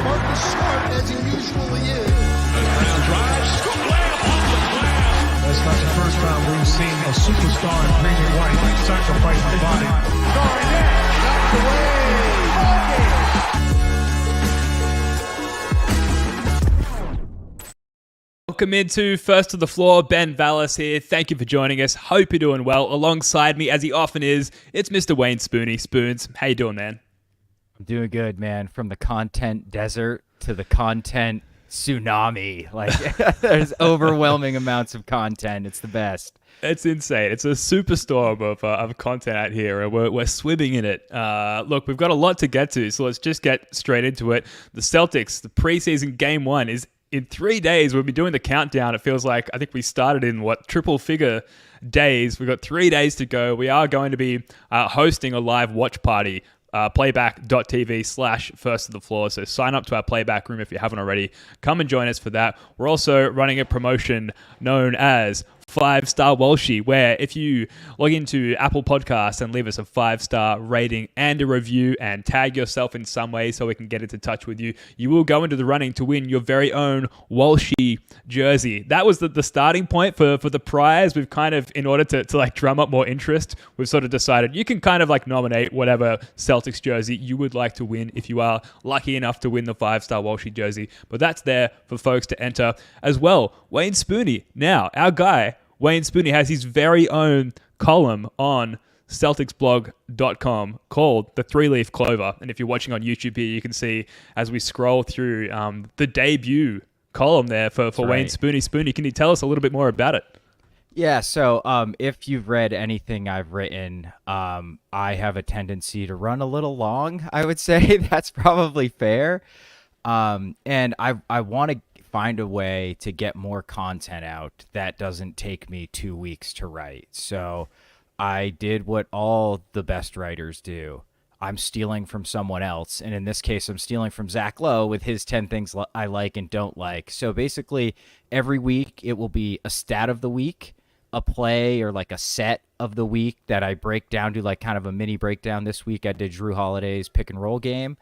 Marcus Smart, as he usually is. Brown drives, scoop layup off the glass. That's not the first time we've seen a superstar in green and white sacrifice the body. Garnett, knocked away. Welcome into First to the Floor. Ben Vallis here. Thank you for joining us. Hope you're doing well. Alongside me, as he often is, it's Mr. Wayne Spooney. Spoons, how you doing, man? I'm doing good, man. From the content desert to the content tsunami. Like, there's overwhelming amounts of content. It's the best. It's insane. It's a superstorm of content out here, and we're swimming in it. Look, we've got a lot to get to, so let's just get straight into it. The Celtics, the preseason game one is in 3 days. We'll be doing the countdown. It feels like, I think we started in, triple figure days. We've got 3 days to go. We are going to be hosting a live watch party, playback.tv/first to the floor. So sign up to our playback room if you haven't already. Come and join us for that. We're also running a promotion known as 5-Star Walshy, where if you log into Apple Podcasts and leave us a 5-star rating and a review and tag yourself in some way so we can get into touch with you, you will go into the running to win your very own Walshy jersey. That was the starting point for the prize. We've kind of, in order to like drum up more interest, we've sort of decided you can kind of like nominate whatever Celtics jersey you would like to win if you are lucky enough to win the 5-Star Walshy jersey. But that's there for folks to enter as well. Wayne Spooney, now our guy, Wayne Spooney, has his very own column on CelticsBlog.com called The Three-Leaf Clover. And if you're watching on YouTube here, you can see as we scroll through the debut column there for Wayne Spooney. Spooney, can you tell us a little bit more about it? Yeah, so if you've read anything I've written, I have a tendency to run a little long, I would say. That's probably fair. And I want to find a way to get more content out that doesn't take me 2 weeks to write. So I did what all the best writers do. I'm stealing from someone else. And in this case, I'm stealing from Zach Lowe with his 10 things I like and don't like. So basically, every week it will be a stat of the week, a play or like a set of the week that I break down to like kind of a mini breakdown. This week I did Jrue Holiday's pick and roll game.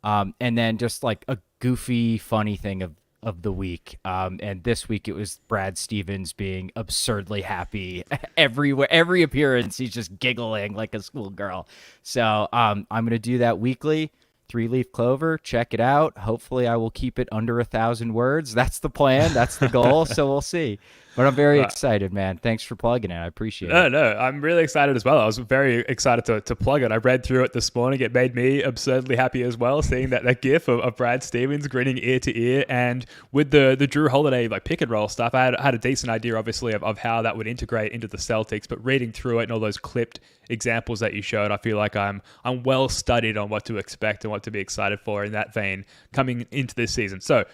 And then just like a goofy, funny thing of the week. And this week it was Brad Stevens being absurdly happy everywhere. Every appearance, he's just giggling like a schoolgirl. So I'm going to do that weekly. Three-Leaf Clover, check it out. Hopefully I will keep it under 1,000 words. That's the plan. That's the goal. So we'll see. But I'm very excited, man. Thanks for plugging it. I appreciate it. No, I'm really excited as well. I was very excited to plug it. I read through it this morning. It made me absurdly happy as well, seeing that gif of Brad Stevens grinning ear to ear. And with the Jrue Holiday like pick and roll stuff, I had a decent idea, obviously, of how that would integrate into the Celtics. But reading through it and all those clipped examples that you showed, I feel like I'm well studied on what to expect and what to be excited for in that vein coming into this season. So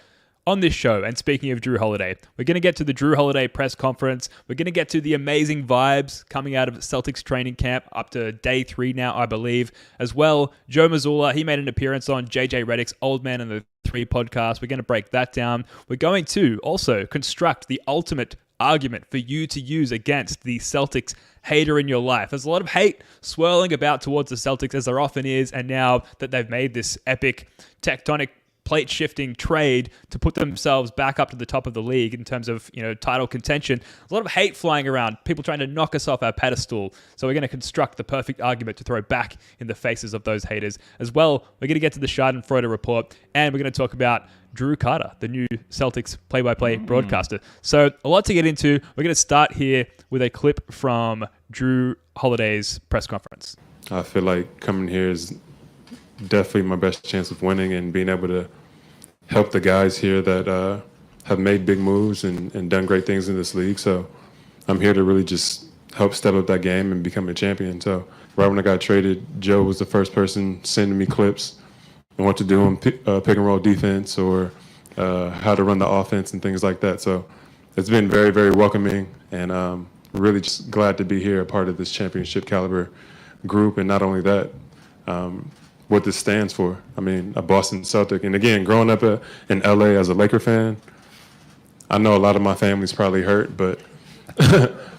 on this show, and speaking of Jrue Holiday, we're going to get to the Jrue Holiday press conference. We're going to get to the amazing vibes coming out of Celtics training camp up to day 3 now, I believe. As well, Joe Mazzulla, he made an appearance on JJ Reddick's Old Man and the 3 podcast. We're going to break that down. We're going to also construct the ultimate argument for you to use against the Celtics hater in your life. There's a lot of hate swirling about towards the Celtics, as there often is, and now that they've made this epic tectonic plate shifting trade to put themselves back up to the top of the league in terms of, title contention. There's a lot of hate flying around, people trying to knock us off our pedestal. So we're going to construct the perfect argument to throw back in the faces of those haters. As well, we're going to get to the Schadenfreude report, and we're going to talk about Drew Carter, the new Celtics play-by-play broadcaster. So a lot to get into. We're going to start here with a clip from Jrue Holiday's press conference. I feel like coming here is definitely my best chance of winning and being able to help the guys here that have made big moves and done great things in this league. So I'm here to really just help step up that game and become a champion. So right when I got traded, Joe was the first person sending me clips on what to do on pick and roll defense or how to run the offense and things like that. So it's been very, very welcoming, and really just glad to be here, a part of this championship caliber group. And not only that, what this stands for. I mean, a Boston Celtic. And again, growing up in LA as a Laker fan, I know a lot of my family's probably hurt, but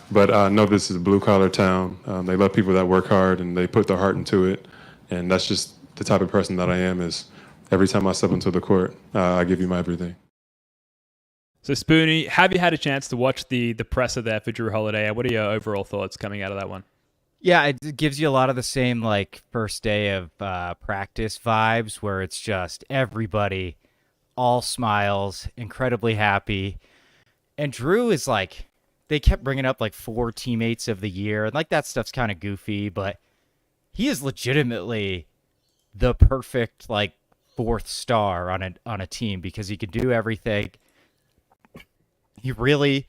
but I know this is a blue-collar town. They love people that work hard and they put their heart into it. And that's just the type of person that I am, is every time I step into the court, I give you my everything. So Spoonie, have you had a chance to watch the presser there for Jrue Holiday? What are your overall thoughts coming out of that one? Yeah, it gives you a lot of the same like first day of practice vibes where it's just everybody all smiles, incredibly happy. And Jrue is like, they kept bringing up like 4 teammates of the year. And like that stuff's kind of goofy, but he is legitimately the perfect like 4th star on a team because he can do everything. He really,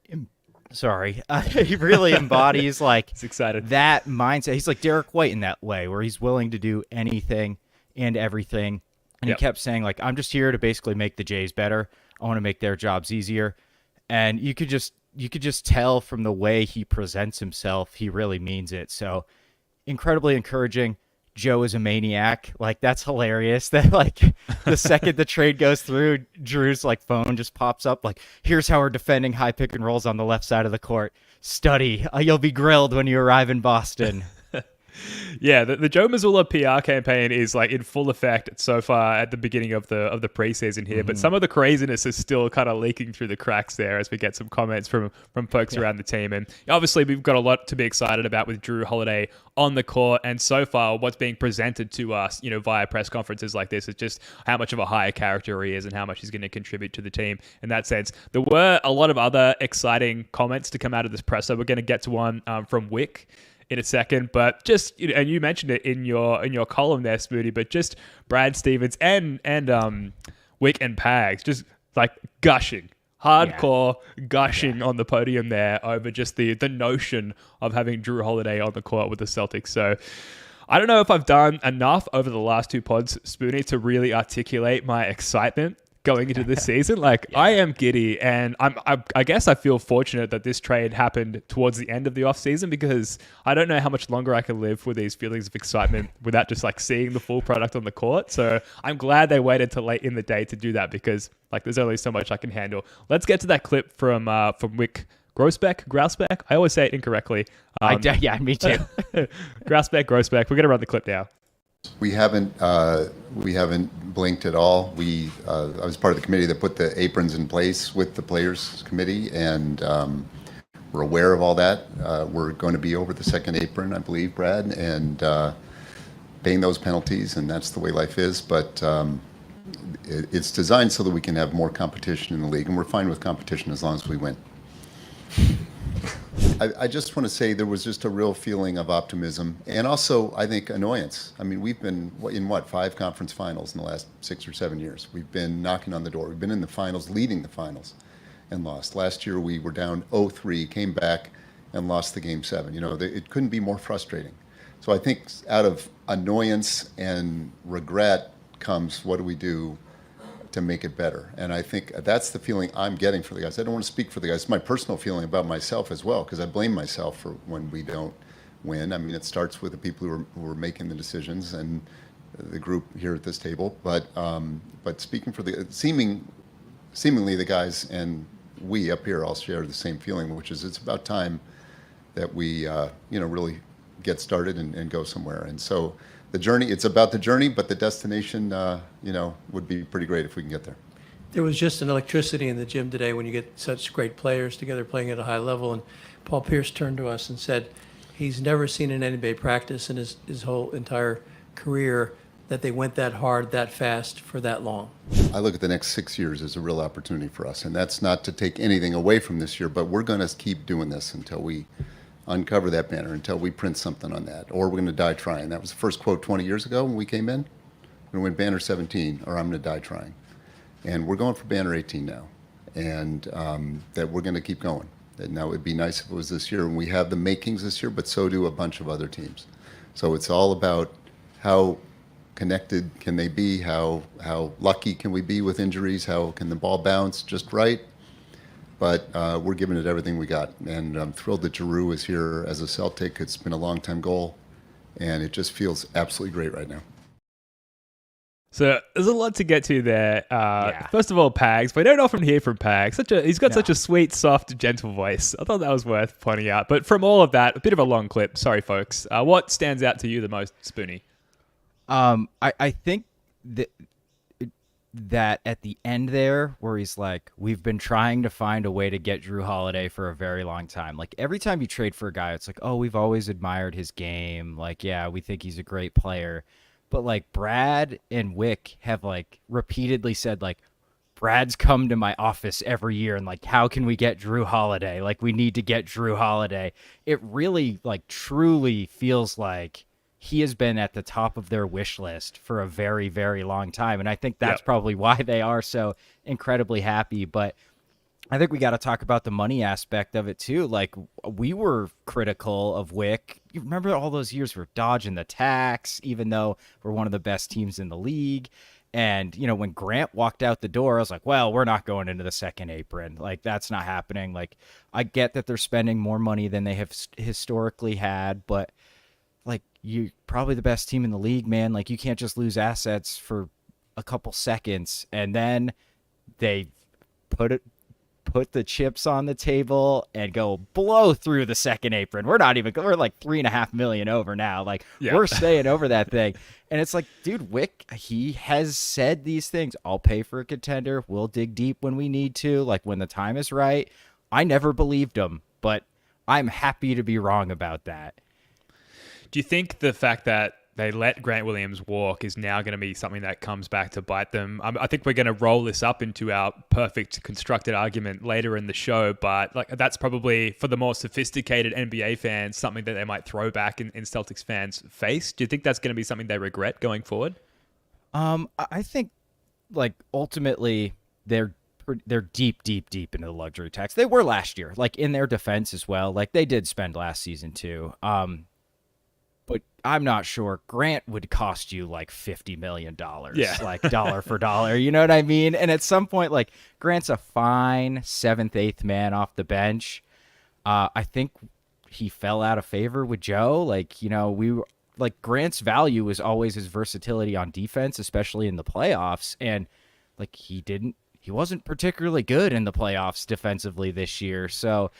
he really embodies like He's excited. that mindset. He's like Derek White in that way, where he's willing to do anything and everything. And Yep. he kept saying like, I'm just here to basically make the Jays better. I want to make their jobs easier. And you could just tell from the way he presents himself, he really means it. So incredibly encouraging. Joe is a maniac. Like, that's hilarious that like the second the trade goes through, Drew's like phone just pops up like, here's how we're defending high pick and rolls on the left side of the court. Study. You'll be grilled when you arrive in Boston. Yeah, the Joe Mazzulla PR campaign is like in full effect so far at the beginning of the preseason here, but some of the craziness is still kind of leaking through the cracks there as we get some comments from folks around the team. And obviously we've got a lot to be excited about with Jrue Holiday on the court, and so far what's being presented to us, via press conferences like this is just how much of a higher character he is and how much he's going to contribute to the team in that sense. There were a lot of other exciting comments to come out of this presser. We're going to get to one from Wyc in a second, but just and you mentioned it in your column there, Spoody, but just Brad Stevens and Wyc and Pags just like gushing, hardcore gushing on the podium there over just the notion of having Jrue Holiday on the court with the Celtics. So I don't know if I've done enough over the last 2 pods, Spoony, to really articulate my excitement going into this season. Like, I am giddy, and I guess I feel fortunate that this trade happened towards the end of the offseason, because I don't know how much longer I can live with these feelings of excitement without just like seeing the full product on the court. So I'm glad they waited till late in the day to do that, because like there's only so much I can handle. Let's get to that clip from Wyc Grousbeck. I always say it incorrectly. Yeah, me too. Grousbeck. We're gonna run the clip now. We haven't blinked at all. I was part of the committee that put the aprons in place with the players committee, and we're aware of all that. We're going to be over the second apron, I believe, Brad, and paying those penalties, and that's the way life is. But it's designed so that we can have more competition in the league, and we're fine with competition as long as we win. I just want to say there was just a real feeling of optimism, and also I think annoyance. I mean, we've been in 5 conference finals in the last 6 or 7 years. We've been knocking on the door. We've been in the finals, leading the finals, and lost. Last year we were down 0-3, came back and lost the game 7. It couldn't be more frustrating. So I think out of annoyance and regret comes, what do we do to make it better? And I think that's the feeling I'm getting for the guys. I don't want to speak for the guys. It's my personal feeling about myself as well, because I blame myself for when we don't win. I mean, it starts with the people who are making the decisions and the group here at this table. But speaking for the seemingly the guys and we up here all share the same feeling, which is it's about time that we really get started and go somewhere. And so the journey, it's about the journey, but the destination, would be pretty great if we can get there. There was just an electricity in the gym today when you get such great players together playing at a high level. And Paul Pierce turned to us and said he's never seen an NBA practice in his whole entire career that they went that hard, that fast, for that long. I look at the next 6 years as a real opportunity for us. And that's not to take anything away from this year, but we're going to keep doing this until we uncover that banner, until we print something on that, or we're going to die trying. That was the first quote 20 years ago when we came in. We're going to win banner 17, or I'm going to die trying. And we're going for banner 18 now, and that we're going to keep going. And now it would be nice if it was this year, and we have the makings this year, but so do a bunch of other teams. So it's all about how connected can they be, how lucky can we be with injuries, how can the ball bounce just right. But we're giving it everything we got. And I'm thrilled that Jrue is here as a Celtic. It's been a long-time goal, and it just feels absolutely great right now. So there's a lot to get to there. First of all, Pags. We don't often hear from Pags. He's got such a sweet, soft, gentle voice. I thought that was worth pointing out. But from all of that, a bit of a long clip. Sorry, folks. What stands out to you the most, Spoonie? I think that that at the end there where he's like, we've been trying to find a way to get Jrue Holiday for a very long time. Like every time you trade for a guy, it's like, oh, we've always admired his game. Like, yeah, we think he's a great player. But like Brad and Wyc have like repeatedly said like, Brad's come to my office every year and like, how can we get Jrue Holiday? Like we need to get Jrue Holiday. It really like truly feels like he has been at the top of their wish list for a very, very long time. And I think that's probably why they are so incredibly happy. But I think we got to talk about the money aspect of it too. Like we were critical of Wyc. You remember all those years we're dodging the tax, even though we're one of the best teams in the league. And, you know, when Grant walked out the door, I was like, well, we're not going into the second apron. Like, that's not happening. Like, I get that they're spending more money than they have historically had, but, like, you're probably the best team in the league, man. Like, you can't just lose assets for a couple seconds. And then they put the chips on the table and go blow through the second apron. We're like $3.5 million over now. Like we're staying over that thing. And it's like, dude, Wyc, he has said these things. I'll pay for a contender. We'll dig deep when we need to, like when the time is right. I never believed him, but I'm happy to be wrong about that. Do you think the fact that they let Grant Williams walk is now going to be something that comes back to bite them? I think we're going to roll this up into our perfect constructed argument later in the show, but like that's probably for the more sophisticated NBA fans, something that they might throw back in Celtics fans' face. Do you think that's going to be something they regret going forward? I think like ultimately they're deep into the luxury tax. They were last year, like in their defense as well. Like they did spend last season too. But I'm not sure. Grant would cost you like $50 million, like dollar for dollar. You know what I mean? And at some point, like Grant's a fine 7th, 8th man off the bench. I think he fell out of favor with Joe. Like, you know, Grant's value was always his versatility on defense, especially in the playoffs. And like he wasn't particularly good in the playoffs defensively this year. So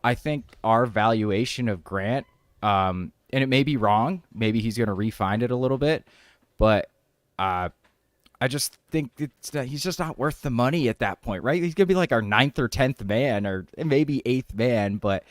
I think our valuation of Grant, and it may be wrong. Maybe he's going to refine it a little bit. But I just think he's just not worth the money at that point, right? He's going to be like our 9th or 10th man or maybe 8th man. But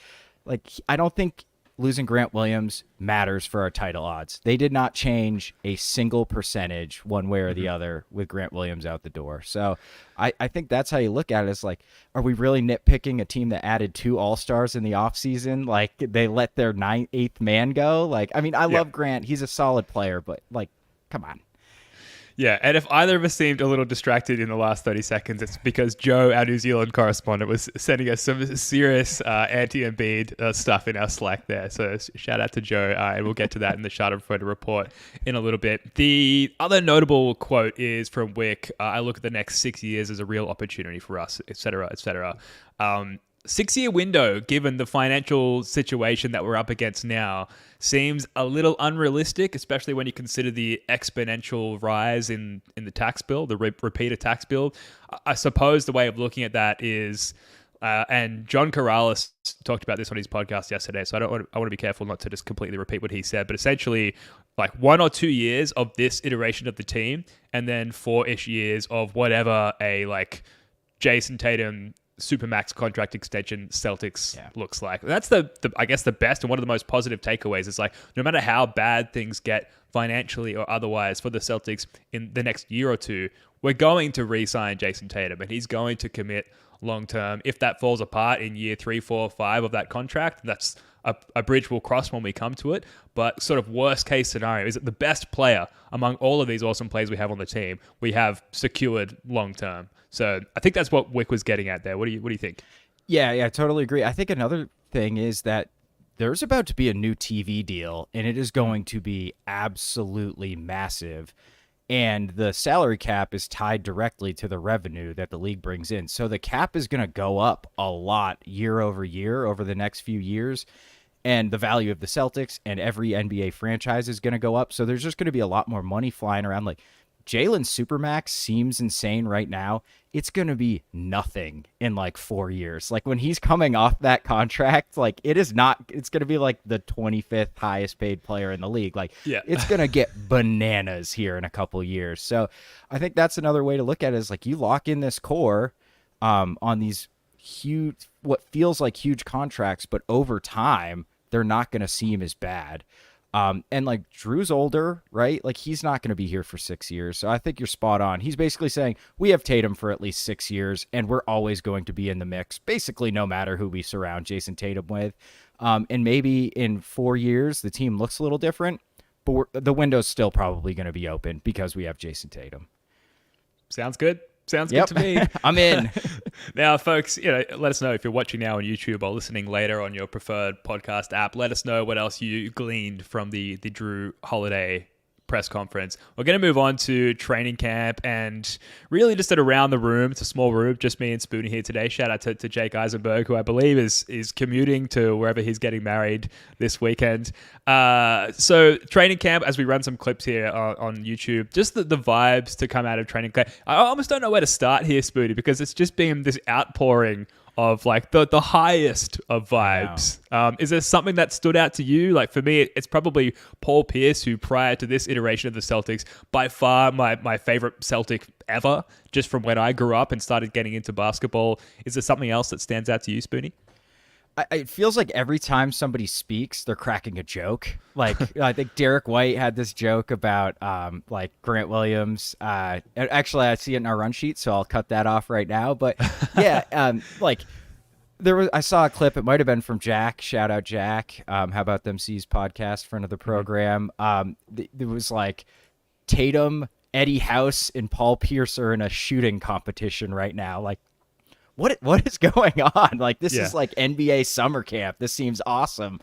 like I don't think losing Grant Williams matters for our title odds. They did not change a single percentage one way or the other with Grant Williams out the door. So I think that's how you look at it. It's like, are we really nitpicking a team that added 2 All-Stars in the offseason? Like they let their 8th man go? Like, I mean, I love Grant. He's a solid player, but like, come on. Yeah, and if either of us seemed a little distracted in the last 30 seconds, it's because Joe, our New Zealand correspondent, was sending us some serious anti-Embiid stuff in our Slack there. So shout out to Joe, and we'll get to that in the Schadenfreude report in a little bit. The other notable quote is from Wyc. I look at the next 6 years as a real opportunity for us, et cetera, et cetera. 6-year window, given the financial situation that we're up against now, seems a little unrealistic, especially when you consider the exponential rise in the tax bill, the repeater tax bill. I suppose the way of looking at that is, and John Corrales talked about this on his podcast yesterday, so I want to be careful not to just completely repeat what he said, but essentially like 1 or 2 years of this iteration of the team, and then 4-ish years of whatever a like Jason Tatum Supermax contract extension Celtics looks like. That's the I guess the best and one of the most positive takeaways is like no matter how bad things get financially or otherwise for the Celtics in the next year or two, we're going to re-sign Jason Tatum and he's going to commit long term. If that falls apart in year 3, 4, 5 of that contract, that's a bridge we'll cross when we come to it. But sort of worst case scenario is that the best player among all of these awesome players we have on the team, we have secured long term. So I think that's what Wyc was getting at there. What do you think? Yeah, I totally agree. I think another thing is that there's about to be a new TV deal, and it is going to be absolutely massive. And the salary cap is tied directly to the revenue that the league brings in. So the cap is going to go up a lot year over year over the next few years. And the value of the Celtics and every NBA franchise is going to go up. So there's just going to be a lot more money flying around. Like Jalen's Supermax seems insane right now. It's going to be nothing in like 4 years. Like when he's coming off that contract, like it's going to be like the 25th highest paid player in the league. Like it's going to get bananas here in a couple years. So I think that's another way to look at it, is like you lock in this core on these huge, what feels like huge contracts, but over time, they're not going to seem as bad. And like Jrue's older, right? Like he's not going to be here for 6 years. So I think you're spot on. He's basically saying we have Tatum for at least 6 years and we're always going to be in the mix, basically no matter who we surround Jason Tatum with. And maybe in 4 years, the team looks a little different, but the window's still probably going to be open because we have Jason Tatum. Sounds good. Sounds good to me. I'm in. Now, folks, let us know if you're watching now on YouTube or listening later on your preferred podcast app. Let us know what else you gleaned from the Jrue Holiday press conference. We're going to move on to training camp and really just at around the room. It's a small room, just me and Spoonie here today. Shout out to Jake Eisenberg, who I believe is commuting to wherever he's getting married this weekend. So training camp, as we run some clips here on YouTube, just the vibes to come out of training camp. I almost don't know where to start here, Spoonie, because it's just been this outpouring of like the highest of vibes. Wow. Is there something that stood out to you? Like for me, it's probably Paul Pierce, who prior to this iteration of the Celtics, by far my favorite Celtic ever, just from when I grew up and started getting into basketball. Is there something else that stands out to you, Spoonie? It feels like every time somebody speaks, they're cracking a joke. Like I think Derek White had this joke about like Grant Williams. Actually, I see it in our run sheet, so I'll cut that off right now. But yeah, like I saw a clip. It might have been from Jack. Shout out Jack. How about them C's podcast, friend of the program. There was like Tatum, Eddie House, and Paul Pierce are in a shooting competition right now. Like, what is going on? Like this is like NBA summer camp. This seems awesome.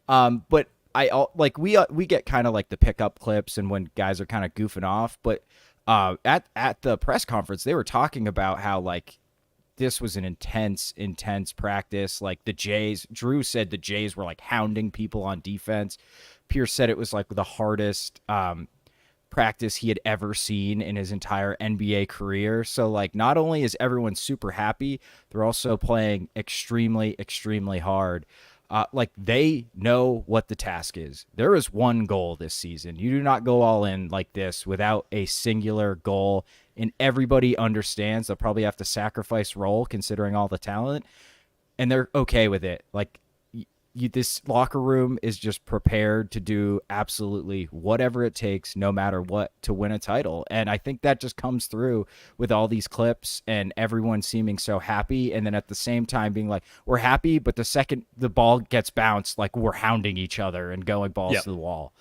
But we get kind of like the pickup clips and when guys are kind of goofing off. But at the press conference, they were talking about how like this was an intense practice. Like the Jays, Jrue said the Jays were like hounding people on defense. Pierce said it was like the hardest practice he had ever seen in his entire NBA career. So like not only is everyone super happy, they're also playing extremely hard. Like they know what the task is. There is one goal this season. You do not go all in like this without a singular goal, and everybody understands they'll probably have to sacrifice role considering all the talent, and they're okay with it. Like this locker room is just prepared to do absolutely whatever it takes, no matter what, to win a title. And I think that just comes through with all these clips and everyone seeming so happy. And then at the same time being like, we're happy, but the second the ball gets bounced, like we're hounding each other and going balls to the wall.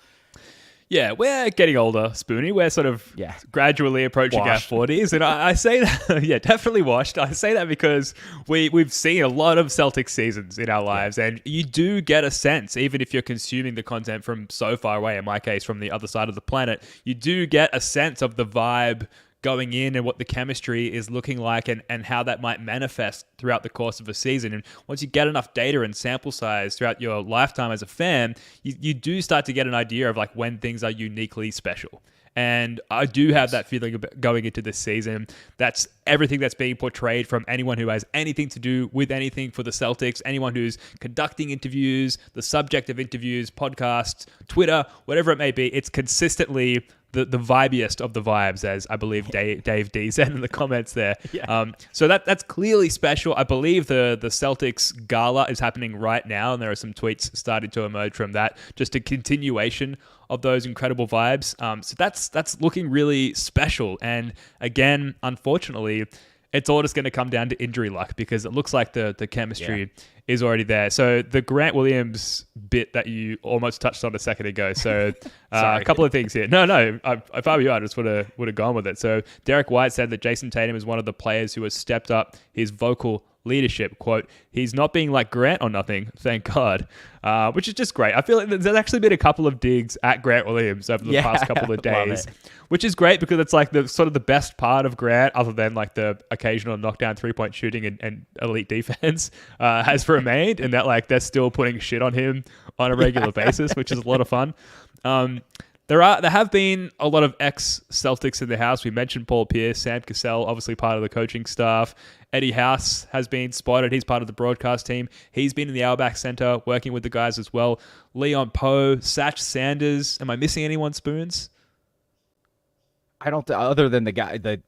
Yeah, we're getting older, Spoonie. We're sort of gradually approaching Washed. our 40s. And I say that, definitely washed. I say that because we've seen a lot of Celtics seasons in our lives. And you do get a sense, even if you're consuming the content from so far away, in my case, from the other side of the planet, you do get a sense of the vibe going in and what the chemistry is looking like and how that might manifest throughout the course of a season. And once you get enough data and sample size throughout your lifetime as a fan, you do start to get an idea of like when things are uniquely special. And I do have that feeling about going into this season. That's everything that's being portrayed from anyone who has anything to do with anything for the Celtics, anyone who's conducting interviews, the subject of interviews, podcasts, Twitter, whatever it may be. It's consistently the vibiest of the vibes, as I believe Dave D said in the comments there. So that's clearly special. I believe the Celtics gala is happening right now, and there are some tweets starting to emerge from that. Just a continuation of those incredible vibes. So that's looking really special. And again, unfortunately, it's all just going to come down to injury luck because it looks like the chemistry is already there. So the Grant Williams bit that you almost touched on a second ago. So a couple of things here. No, if I were you, I just would have gone with it. So Derek White said that Jason Tatum is one of the players who has stepped up his vocal leadership. Quote, he's not being like Grant or nothing, thank God, which is just great. I feel like there's actually been a couple of digs at Grant Williams over the past couple of days, which is great because it's like the sort of the best part of Grant, other than like the occasional knockdown 3-point shooting and elite defense, has remained, and that like they're still putting shit on him on a regular basis, which is a lot of fun. There have been a lot of ex-Celtics in the house. We mentioned Paul Pierce, Sam Cassell, obviously part of the coaching staff. Eddie House has been spotted. He's part of the broadcast team. He's been in the Outback Center working with the guys as well. Leon Poe, Satch Sanders. Am I missing anyone, Spoons? I don't, other than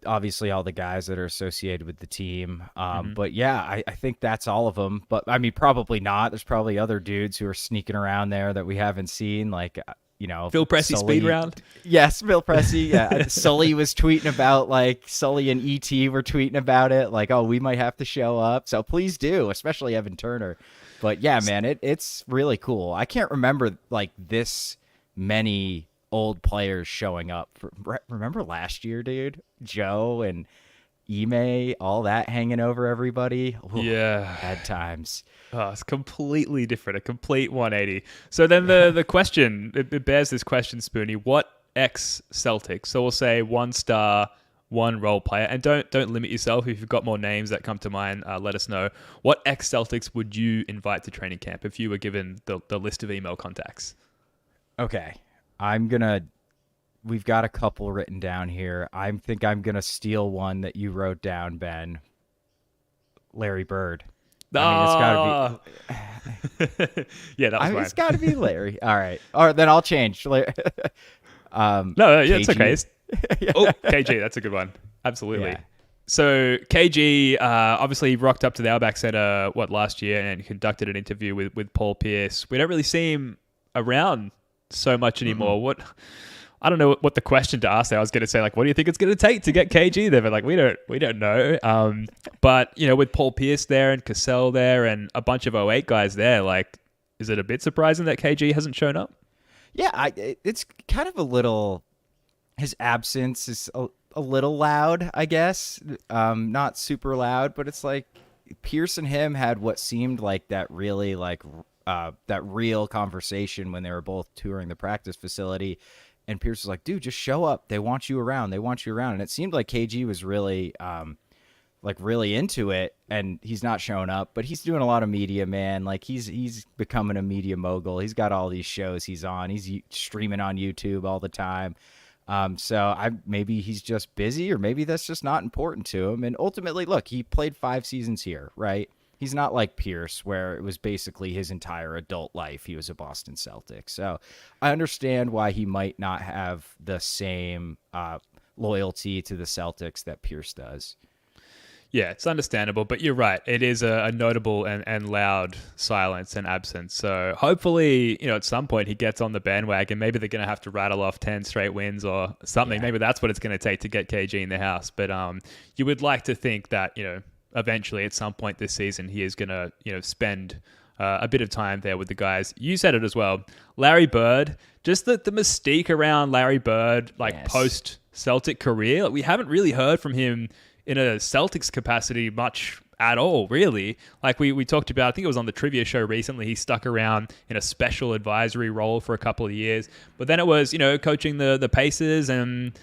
obviously all the guys that are associated with the team. But yeah, I think that's all of them. But I mean, probably not. There's probably other dudes who are sneaking around there that we haven't seen, like, Phil Pressey Sully. speed round. Yes, Phil Pressey. Yeah, Sully was tweeting about, like, Sully and ET were tweeting about it, like, oh, we might have to show up. So please do, especially Evan Turner. But yeah, man, it's really cool. I can't remember like this many old players showing up. Remember last year, dude? Joe and Ime, all that hanging over everybody. Ooh, yeah. Bad times. Oh, it's completely different, a complete 180. So then the question, it bears this question, Spoonie. What ex-Celtics? So we'll say 1 star, 1 role player. And don't limit yourself. If you've got more names that come to mind, let us know. What ex-Celtics would you invite to training camp if you were given the list of email contacts? Okay. We've got a couple written down here. I think I'm going to steal one that you wrote down, Ben. Larry Bird. I mean, it's got to be. Yeah, that was mine. It's got to be Larry. All right. All right, then I'll change. No, yeah, it's okay. Oh, KG, that's a good one. Absolutely. Yeah. So KG obviously rocked up to the Outback Center last year and conducted an interview with Paul Pierce. We don't really see him around so much anymore. I don't know what the question to ask there. I was going to say, like, what do you think it's going to take to get KG there? But like, we don't know. But with Paul Pierce there and Cassell there and a bunch of 08 guys there, like, is it a bit surprising that KG hasn't shown up? Yeah, it's kind of a little. His absence is a little loud, I guess. Not super loud, but it's like Pierce and him had what seemed like that really that real conversation when they were both touring the practice facility. And Pierce was like, dude, just show up. They want you around. They want you around. And it seemed like KG was really, really into it. And he's not showing up, but he's doing a lot of media, man. Like he's becoming a media mogul. He's got all these shows he's on. He's streaming on YouTube all the time. So maybe he's just busy, or maybe that's just not important to him. And ultimately, look, he played 5 seasons here, right? He's not like Pierce, where it was basically his entire adult life. He was a Boston Celtic. So I understand why he might not have the same loyalty to the Celtics that Pierce does. Yeah, it's understandable, but you're right. It is a notable and loud silence and absence. So hopefully, at some point he gets on the bandwagon. Maybe they're going to have to rattle off 10 straight wins or something. Yeah. Maybe that's what it's going to take to get KG in the house. But you would like to think that, eventually at some point this season he is going to, spend a bit of time there with the guys. You said it as well. Larry Bird, just the mystique around Larry Bird, post-Celtic career. Like, we haven't really heard from him in a Celtics capacity much at all, really. Like we talked about, I think it was on the trivia show recently, he stuck around in a special advisory role for a couple of years. But then it was, coaching the Pacers, and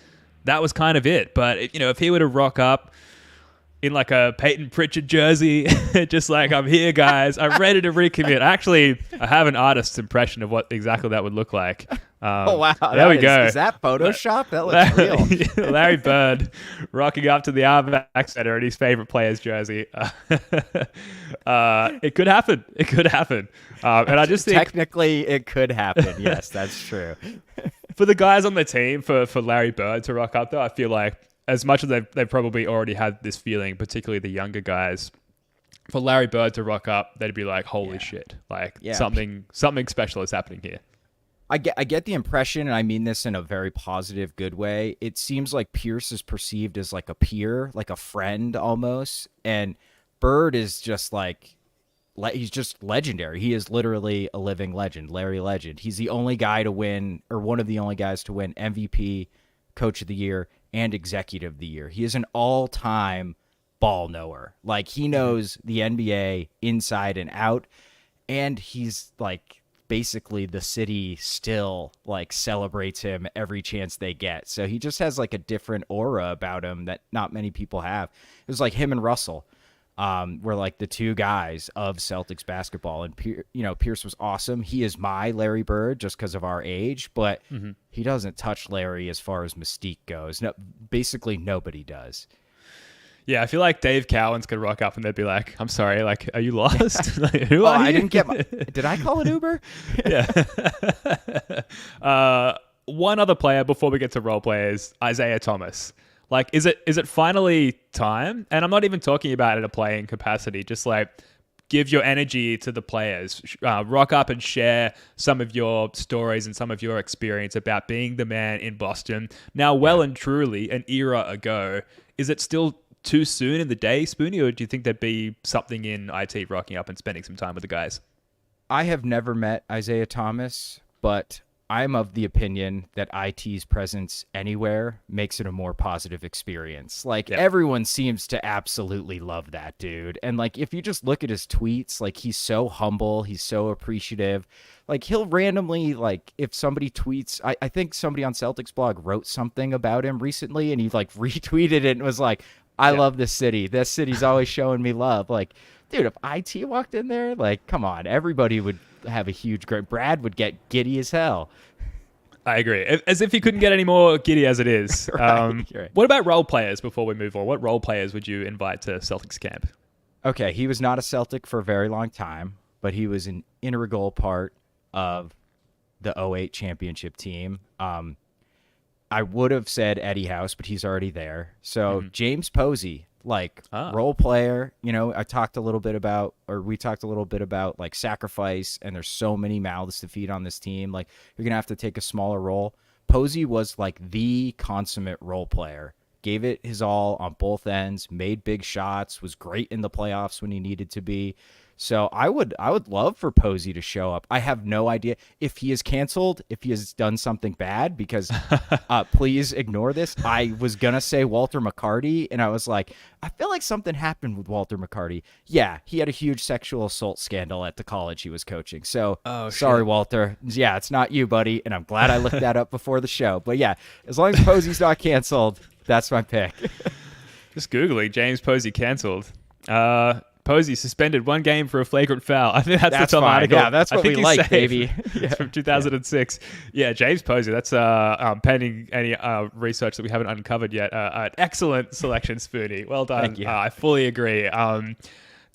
that was kind of it. But, if he were to rock up in like a Peyton Pritchard jersey, just like, I'm here, guys, I'm ready to recommit. Actually, I have an artist's impression of what exactly that would look like. Oh, wow. There we go. Is that Photoshop? That looks real. Larry Bird rocking up to the Outback Center in his favorite player's jersey. It could happen. It could happen. And I just think... Technically, it could happen. Yes, that's true. For the guys on the team, for Larry Bird to rock up, though, I feel like as much as they've probably already had this feeling, particularly the younger guys, for Larry Bird to rock up, they'd be like, holy shit. Like, something special is happening here. I get the impression, and I mean this in a very positive, good way. It seems like Pierce is perceived as like a peer, like a friend almost. And Bird is just like, he's just legendary. He is literally a living legend, Larry Legend. He's the only guy to win, or one of the only guys to win MVP, Coach of the Year, and Executive of the Year. He is an all-time ball knower. Like, he knows the NBA inside and out, and he's like, basically the city still like celebrates him every chance they get. So he just has like a different aura about him that not many people have. It was like him and Russell. were like the two guys of Celtics basketball. And Pierce was awesome. He is my Larry Bird just because of our age, but he doesn't touch Larry as far as mystique goes. No, basically nobody does. Yeah, I feel like Dave Cowens could rock up and they'd be like, "I'm sorry, like, are you lost? Like, who are you?" I didn't get did I call it Uber? Yeah. One other player before we get to role players, Isaiah Thomas. Like, is it finally time? And I'm not even talking about it in a playing capacity. Just like, give your energy to the players. Rock up and share some of your stories and some of your experience about being the man in Boston. Now, well and truly, an era ago. Is it still too soon in the day, Spoonie, or do you think there'd be something in IT rocking up and spending some time with the guys? I have never met Isaiah Thomas, but I'm of the opinion that IT's presence anywhere makes it a more positive experience. Like, everyone seems to absolutely love that dude. And like, if you just look at his tweets, like, he's so humble, he's so appreciative. Like, he'll randomly, like, if somebody tweets, I think somebody on Celtics blog wrote something about him recently, and he like retweeted it and was like, I love this city. This city's always showing me love. Like, dude, if IT walked in there, like, come on, everybody would have a huge great. Brad would get giddy as hell. I agree. As if he couldn't get any more giddy as it is. Right. What about role players before we move on? What role players would you invite to Celtics camp? Okay, he was not a Celtic for a very long time, but he was an integral part of the '08 championship team. I would have said Eddie House, but he's already there. So James Posey, like, role player, we talked a little bit about like sacrifice, and there's so many mouths to feed on this team. Like, you're going to have to take a smaller role. Posey was like the consummate role player, gave it his all on both ends, made big shots, was great in the playoffs when he needed to be. So I would love for Posey to show up. I have no idea if he is canceled, if he has done something bad, because please ignore this. I was going to say Walter McCarty, and I was like, I feel like something happened with Walter McCarty. Yeah, he had a huge sexual assault scandal at the college he was coaching. So sorry, Walter. Yeah, it's not you, buddy, and I'm glad I looked that up before the show. But yeah, as long as Posey's not canceled, that's my pick. Just Googling James Posey canceled. Posey suspended 1 game for a flagrant foul. I think that's the top article. Yeah, that's what we like, saved. baby. It's from 2006. Yeah, James Posey. That's pending any research that we haven't uncovered yet. An excellent selection, Spoonie. Well done. Thank you. I fully agree.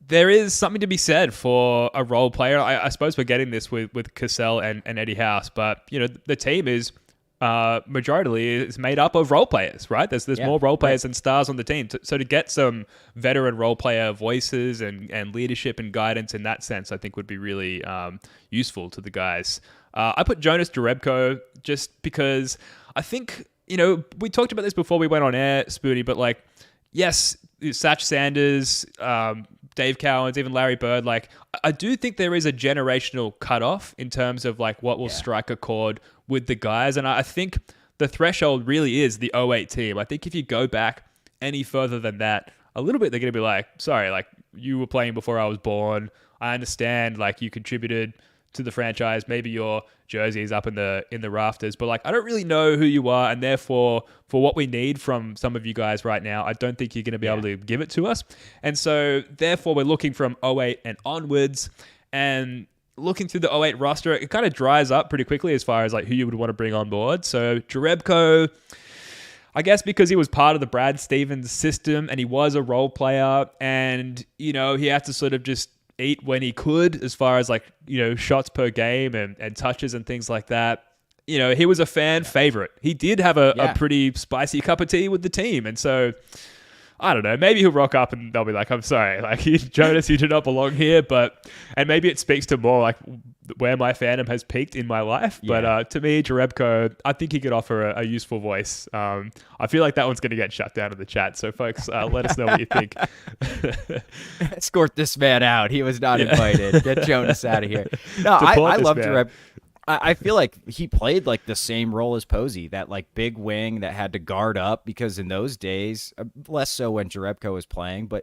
There is something to be said for a role player. I suppose we're getting this with Cassell and Eddie House, but the team is majority is made up of role players, right? There's more role players than stars on the team. So to get some veteran role player voices and leadership and guidance in that sense, I think would be really useful to the guys. I put Jonas Jerebko just because I think, we talked about this before we went on air, Spoonie, but like, yes, Satch Sanders, Dave Cowens, even Larry Bird, like, I do think there is a generational cutoff in terms of like what will strike a chord with the guys. And I think the threshold really is the '08 team. I think if you go back any further than that, a little bit, they're going to be like, sorry, like, you were playing before I was born. I understand, like, you contributed to the franchise. Maybe your jersey is up in the rafters, but like, I don't really know who you are. And therefore, for what we need from some of you guys right now, I don't think you're going to be able to give it to us. And so therefore we're looking from '08 and onwards, and looking through the '08 roster, it kind of dries up pretty quickly as far as like who you would want to bring on board. So Jerebko, I guess because he was part of the Brad Stevens system and he was a role player, and, he had to sort of just eat when he could as far as like, shots per game and touches and things like that. He was a fan favorite. He did have a pretty spicy cup of tea with the team. And so, I don't know, maybe he'll rock up and they'll be like, I'm sorry, like, Jonas, you do not belong here. And maybe it speaks to more like where my fandom has peaked in my life. Yeah. But to me, Jerebko, I think he could offer a useful voice. I feel like that one's going to get shut down in the chat. So folks, let us know what you think. Escort this man out. He was not invited. Get Jonas out of here. No, I love Jerebko. I feel like he played like the same role as Posey, that like big wing that had to guard up, because in those days, less so when Jerebko was playing, but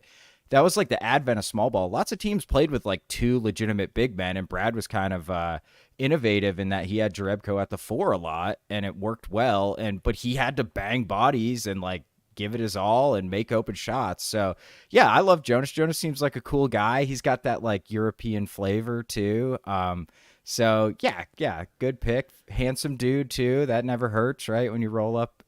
that was like the advent of small ball. Lots of teams played with like 2 legitimate big men, and Brad was kind of innovative in that he had Jerebko at the 4 a lot, and it worked well. But he had to bang bodies and like give it his all and make open shots. So yeah, I love Jonas. Jonas seems like a cool guy. He's got that like European flavor too. So yeah, good pick. Handsome dude too. That never hurts, right? When you roll up,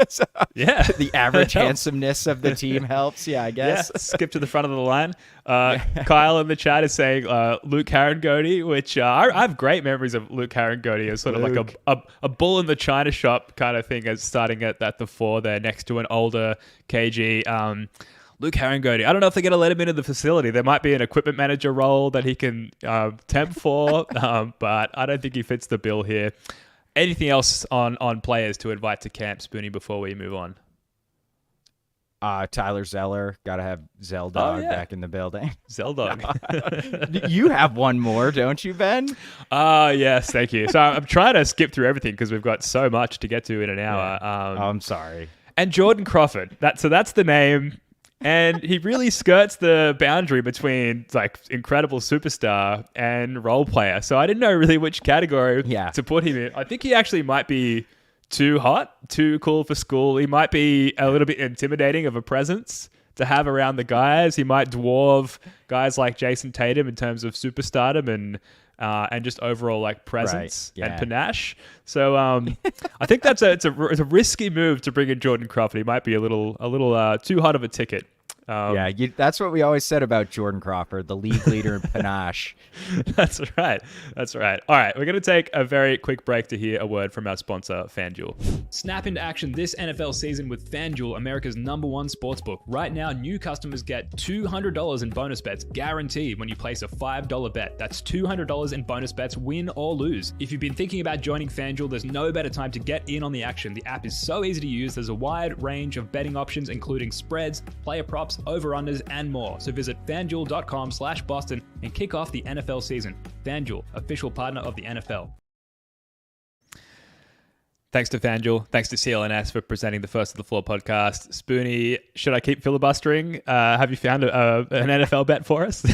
so, Yeah. the average handsomeness of the team helps. Yeah, I guess. Yeah, skip to the front of the line. Kyle in the chat is saying Luke Harangody, which I have great memories of Luke Harangody as sort of like a bull in the china shop kind of thing, as starting at the 4 there next to an older KG. Luke Harangody, I don't know if they're going to let him into the facility. There might be an equipment manager role that he can temp for, but I don't think he fits the bill here. Anything else on players to invite to camp, Spoonie, before we move on? Tyler Zeller, got to have Zeldog back in the building. Zeldog. You have one more, don't you, Ben? Yes, thank you. So I'm trying to skip through everything because we've got so much to get to in an hour. I'm sorry. And Jordan Crawford. That's the name. And he really skirts the boundary between like incredible superstar and role player. So I didn't know really which category to put him in. I think he actually might be too hot, too cool for school. He might be a little bit intimidating of a presence to have around the guys. He might dwarf guys like Jason Tatum in terms of superstardom and just overall like presence and panache. So I think it's a risky move to bring in Jordan Crawford. He might be a little too hot of a ticket. That's what we always said about Jordan Crawford, the league leader in panache. That's right. All right, we're going to take a very quick break to hear a word from our sponsor, FanDuel. Snap into action this NFL season with FanDuel, America's #1 sportsbook. Right now, new customers get $200 in bonus bets guaranteed when you place a $5 bet. That's $200 in bonus bets, win or lose. If you've been thinking about joining FanDuel, there's no better time to get in on the action. The app is so easy to use. There's a wide range of betting options, including spreads, player props, over-unders, and more. So visit FanDuel.com/Boston and kick off the NFL season. FanDuel, official partner of the NFL. Thanks to FanDuel. Thanks to CLNS for presenting the First of the Floor podcast. Spoonie, should I keep filibustering? Have you found an NFL bet for us?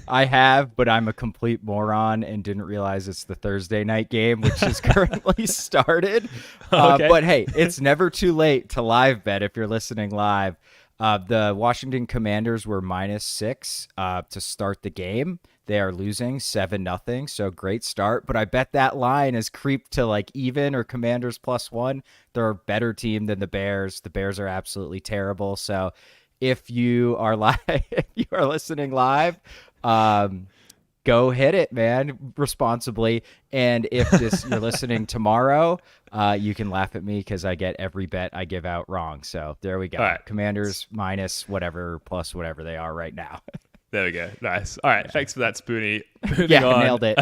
I have, but I'm a complete moron and didn't realize it's the Thursday night game, which is currently started. Okay. But hey, it's never too late to live bet if you're listening live. The Washington Commanders were -6 to start the game. They are losing 7-0, so great start. But I bet that line has creeped to like even or Commanders +1. They're a better team than the Bears. The Bears are absolutely terrible. So if you are if you are listening live, go hit it, man, responsibly. And if you're listening tomorrow, you can laugh at me because I get every bet I give out wrong. So there we go. All right. Commanders minus whatever plus whatever they are right now. There we go. Nice. All right. Thanks for that, Spoonie. Yeah, nailed it.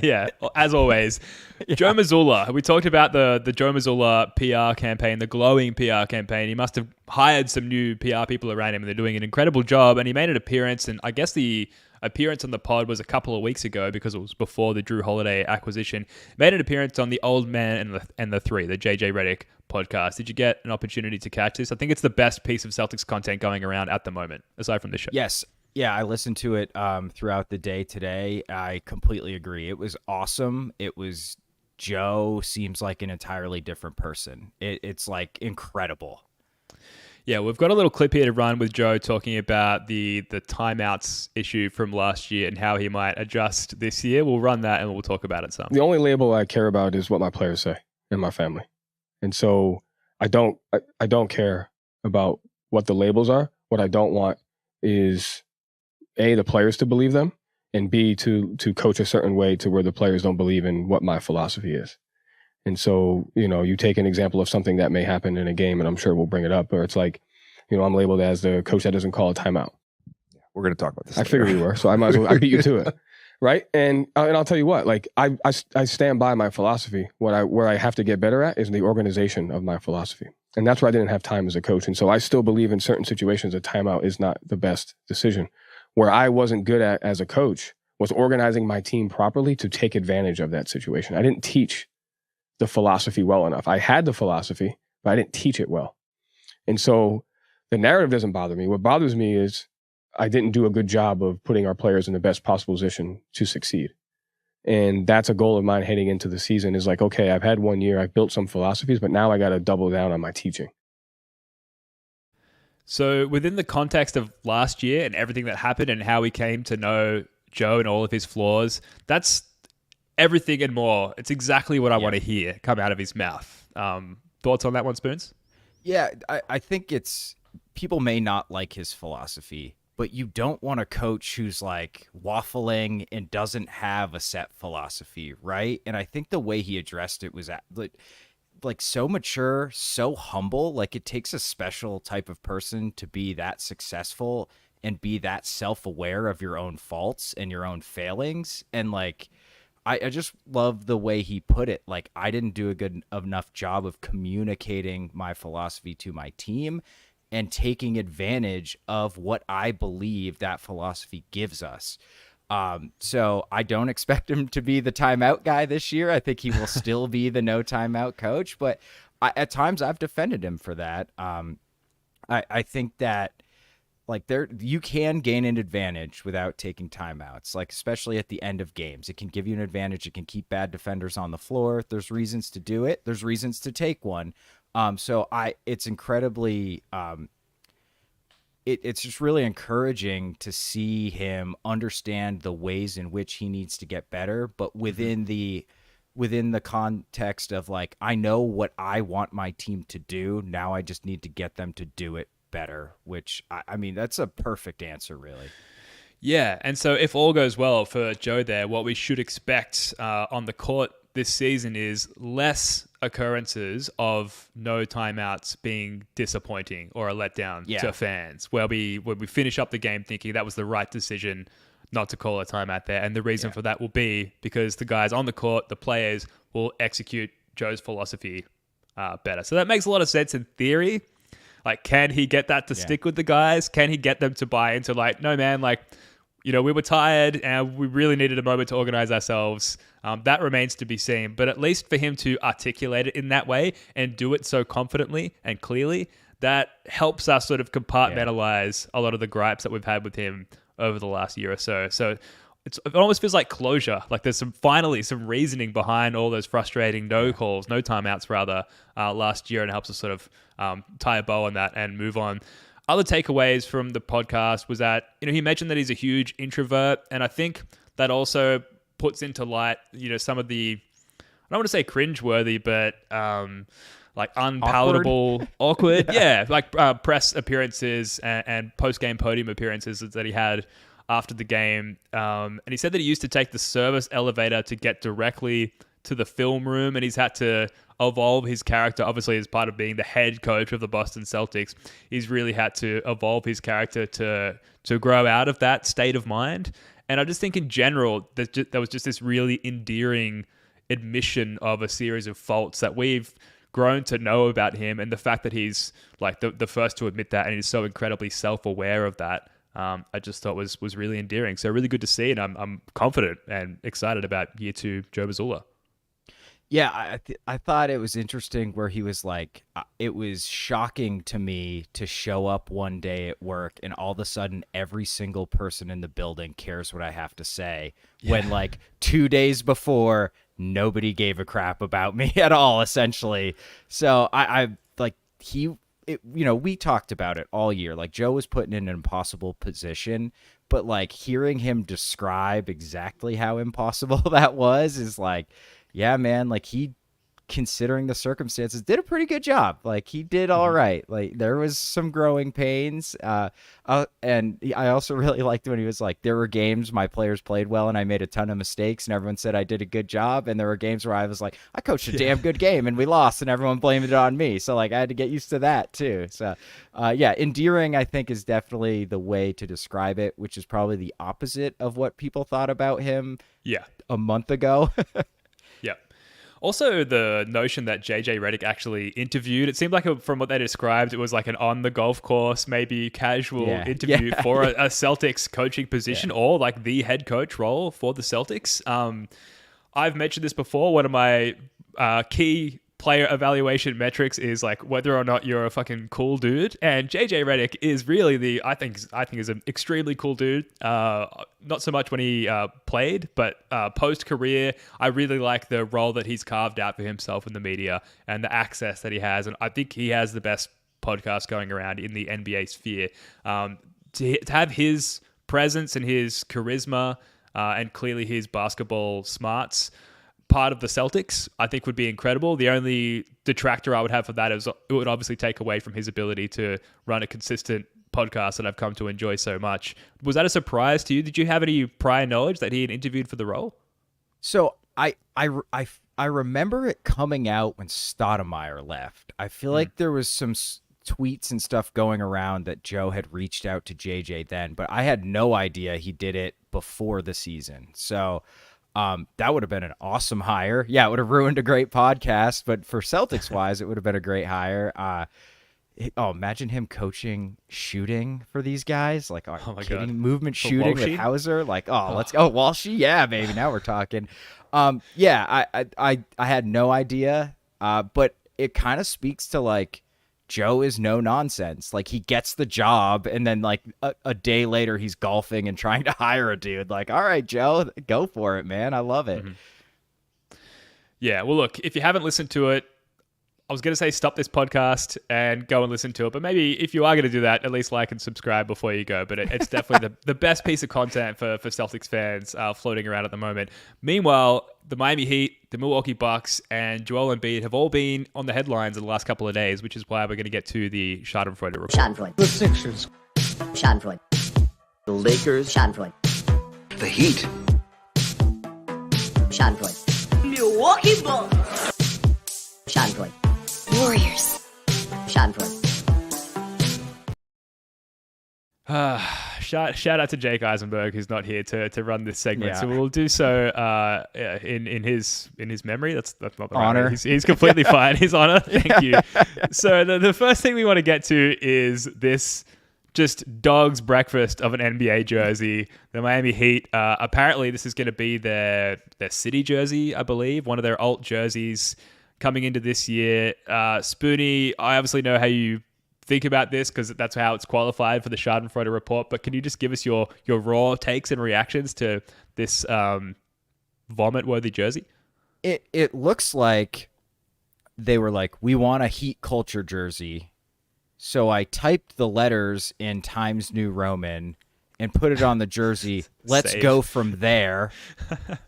Yeah, as always. Yeah. Joe Mazzulla. We talked about the Joe Mazzulla PR campaign, the glowing PR campaign. He must have hired some new PR people around him, and they're doing an incredible job. And he made an appearance, and I guess the appearance on the pod was a couple of weeks ago because it was before the Jrue Holiday acquisition. Made an appearance on the Old Man and the Three, the JJ Reddick podcast. Did you get an opportunity to catch this? I think it's the best piece of Celtics content going around at the moment, aside from this show. Yes. Yeah, I listened to it throughout the day today. I completely agree. It was awesome. Joe seems like an entirely different person. It's like incredible. Yeah, we've got a little clip here to run with Joe talking about the timeouts issue from last year and how he might adjust this year. We'll run that and we'll talk about it some. The only label I care about is what my players say and my family. And so I don't care about what the labels are. What I don't want is A, the players to believe them, and B, to coach a certain way to where the players don't believe in what my philosophy is. And so, you take an example of something that may happen in a game, and I'm sure we'll bring it up, or it's like, I'm labeled as the coach that doesn't call a timeout. We're going to talk about this. I figured you were, so I might as well, I beat you to it. Right. And I'll tell you what, like I stand by my philosophy. Where I have to get better at is the organization of my philosophy. And that's where I didn't have time as a coach. And so I still believe in certain situations, a timeout is not the best decision. Where I wasn't good at as a coach was organizing my team properly to take advantage of that situation. I didn't teach the philosophy well enough. I had the philosophy, but I didn't teach it well. And so the narrative doesn't bother me. What bothers me is I didn't do a good job of putting our players in the best possible position to succeed. And that's a goal of mine heading into the season is like, okay, I've had 1 year, I've built some philosophies, but now I got to double down on my teaching. So within the context of last year and everything that happened and how we came to know Joe and all of his flaws, that's everything and more. It's exactly what I want to hear come out of his mouth. Thoughts on that one, Spoons? Yeah, I think it's people may not like his philosophy, but you don't want a coach who's like waffling and doesn't have a set philosophy, right? And I think the way he addressed it was like so mature, so humble. Like it takes a special type of person to be that successful and be that self-aware of your own faults and your own failings. And like, I just love the way he put it. Like I didn't do a good enough job of communicating my philosophy to my team and taking advantage of what I believe that philosophy gives us. So I don't expect him to be the timeout guy this year. I think he will still be the no timeout coach, but at times I've defended him for that. I think that like you can gain an advantage without taking timeouts, like especially at the end of games. It can give you an advantage. It can keep bad defenders on the floor. There's reasons to do it. There's reasons to take one. So it's incredibly, it's just really encouraging to see him understand the ways in which he needs to get better, but within the context of like, I know what I want my team to do. Now I just need to get them to do it better, which I mean, that's a perfect answer, really. Yeah. And so if all goes well for Joe there, what we should expect on the court this season is less occurrences of no timeouts being disappointing or a letdown to fans, where we finish up the game thinking that was the right decision not to call a timeout there. And the reason for that will be because the guys on the court, the players, will execute Joe's philosophy better. So that makes a lot of sense in theory. Like, can he get that to stick with the guys? Can he get them to buy into like, no, man, like, you know, we were tired and we really needed a moment to organize ourselves. That remains to be seen. But at least for him to articulate it in that way and do it so confidently and clearly, that helps us sort of compartmentalize a lot of the gripes that we've had with him over the last year or so. So it almost feels like closure. Like there's some reasoning behind all those frustrating no timeouts rather, last year, and it helps us sort of tie a bow on that and move on. Other takeaways from the podcast was that, you know, he mentioned that he's a huge introvert, and I think that also puts into light, you know, some of the, I don't want to say cringeworthy, but like unpalatable, awkward, like press appearances and post-game podium appearances that he had after the game. And he said that he used to take the service elevator to get directly to the film room, and he's had to evolve his character, obviously, as part of being the head coach of the Boston Celtics. He's really had to evolve his character to grow out of that state of mind. And I just think in general, there was just this really endearing admission of a series of faults that we've grown to know about him, and the fact that he's like the first to admit that, and he's so incredibly self-aware of that, I just thought was really endearing. So really good to see, and I'm confident and excited about year 2 Joe Mazzulla. Yeah, I thought it was interesting where he was like, it was shocking to me to show up one day at work and all of a sudden every single person in the building cares what I have to say, when like 2 days before nobody gave a crap about me at all, essentially. So I like you know, we talked about it all year. Like Joe was put in an impossible position, but like hearing him describe exactly how impossible that was is like, yeah, man, like he, considering the circumstances, did a pretty good job. Like he did all right. Like there was some growing pains. And I also really liked when he was like, there were games my players played well and I made a ton of mistakes and everyone said I did a good job. And there were games where I was like, I coached a damn good game and we lost and everyone blamed it on me. So like I had to get used to that too. So endearing, I think, is definitely the way to describe it, which is probably the opposite of what people thought about him a month ago. Also, the notion that JJ Reddick actually interviewed, it seemed like from what they described, it was like an on the golf course, maybe casual interview for a Celtics coaching position or like the head coach role for the Celtics. I've mentioned this before. One of my key player evaluation metrics is like whether or not you're a fucking cool dude, and JJ Reddick is really I think is an extremely cool dude. Not so much when he played, but post career, I really like the role that he's carved out for himself in the media and the access that he has, and I think he has the best podcast going around in the NBA sphere. To have his presence and his charisma and clearly his basketball smarts part of the Celtics, I think would be incredible. The only detractor I would have for that is it would obviously take away from his ability to run a consistent podcast that I've come to enjoy so much. Was that a surprise to you? Did you have any prior knowledge that he had interviewed for the role? So I remember it coming out when Stoudemire left. I feel like there was some tweets and stuff going around that Joe had reached out to JJ then, but I had no idea he did it before the season. So that would have been an awesome hire. Yeah, it would have ruined a great podcast, but for Celtics wise, it would have been a great hire. Imagine him coaching shooting for these guys. Like, are you kidding? Movement For shooting Walshy? with Hauser. Like, let's go. Walshy. Yeah, baby. Now we're talking. Yeah, I had no idea. But it kind of speaks to like, Joe is no nonsense. Like, he gets the job, and then like a day later, he's golfing and trying to hire a dude. Like, all right, Joe, go for it, man. I love it. Yeah, well, look, if you haven't listened to it, I was going to say stop this podcast and go and listen to it, but maybe if you are going to do that, at least like and subscribe before you go. But it's definitely the best piece of content for Celtics fans floating around at the moment. Meanwhile, the Miami Heat, the Milwaukee Bucks, and Joel Embiid have all been on the headlines in the last couple of days, which is why we're going to get to the Schadenfreude report. Schadenfreude. The Sixers. Schadenfreude. The Lakers. Schadenfreude. The Heat. Schadenfreude. Milwaukee Bucks. Schadenfreude. Warriors. Schadenfreude. Shout out to Jake Eisenberg, who's not here to run this segment, Yeah. so we'll do so in his memory. That's not the right Honor. word. He's completely fine. His honor. Thank you. So the first thing we want to get to is this just dog's breakfast of an NBA jersey. The Miami Heat. Apparently, this is going to be their city jersey, I believe, one of their alt jerseys coming into this year. Spoonie, I obviously know how you think about this because that's how it's qualified for the Schadenfreude report, but can you just give us your raw takes and reactions to this vomit-worthy jersey? It looks like they were like, we want a Heat culture jersey. So I typed the letters in Times New Roman and put it on the jersey. Let's Save. go from there.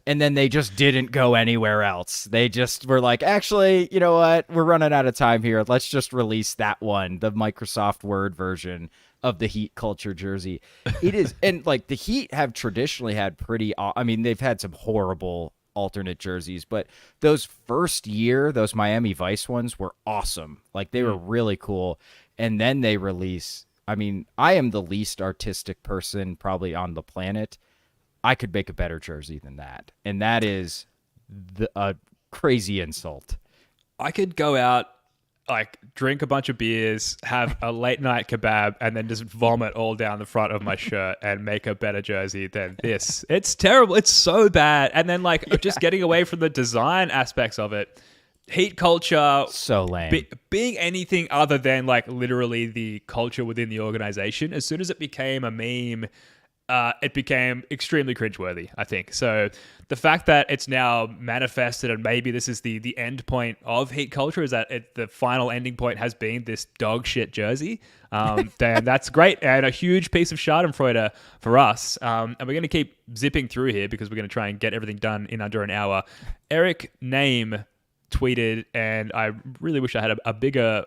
And then they just didn't go anywhere else. They just were like, actually, you know what? We're running out of time here. Let's just release that one, the Microsoft Word version of the Heat culture jersey. It is, and like the Heat have traditionally had they've had some horrible alternate jerseys, but those first year, those Miami Vice ones were awesome. Like they were really cool. And then they release, I am the least artistic person probably on the planet. I could make a better jersey than that. And that is a crazy insult. I could go out, like, drink a bunch of beers, have a late night kebab, and then just vomit all down the front of my shirt and make a better jersey than this. It's terrible. It's so bad. And then, like, just getting away from the design aspects of it. Heat culture, So lame. being anything other than like literally the culture within the organization. As soon as it became a meme, it became extremely cringeworthy, I think. So the fact that it's now manifested and maybe this is the end point of Heat culture is that the final ending point has been this dog shit jersey. Then that's great and a huge piece of Schadenfreude for us. And we're going to keep zipping through here because we're going to try and get everything done in under an hour. Eric Name tweeted, and I really wish I had a bigger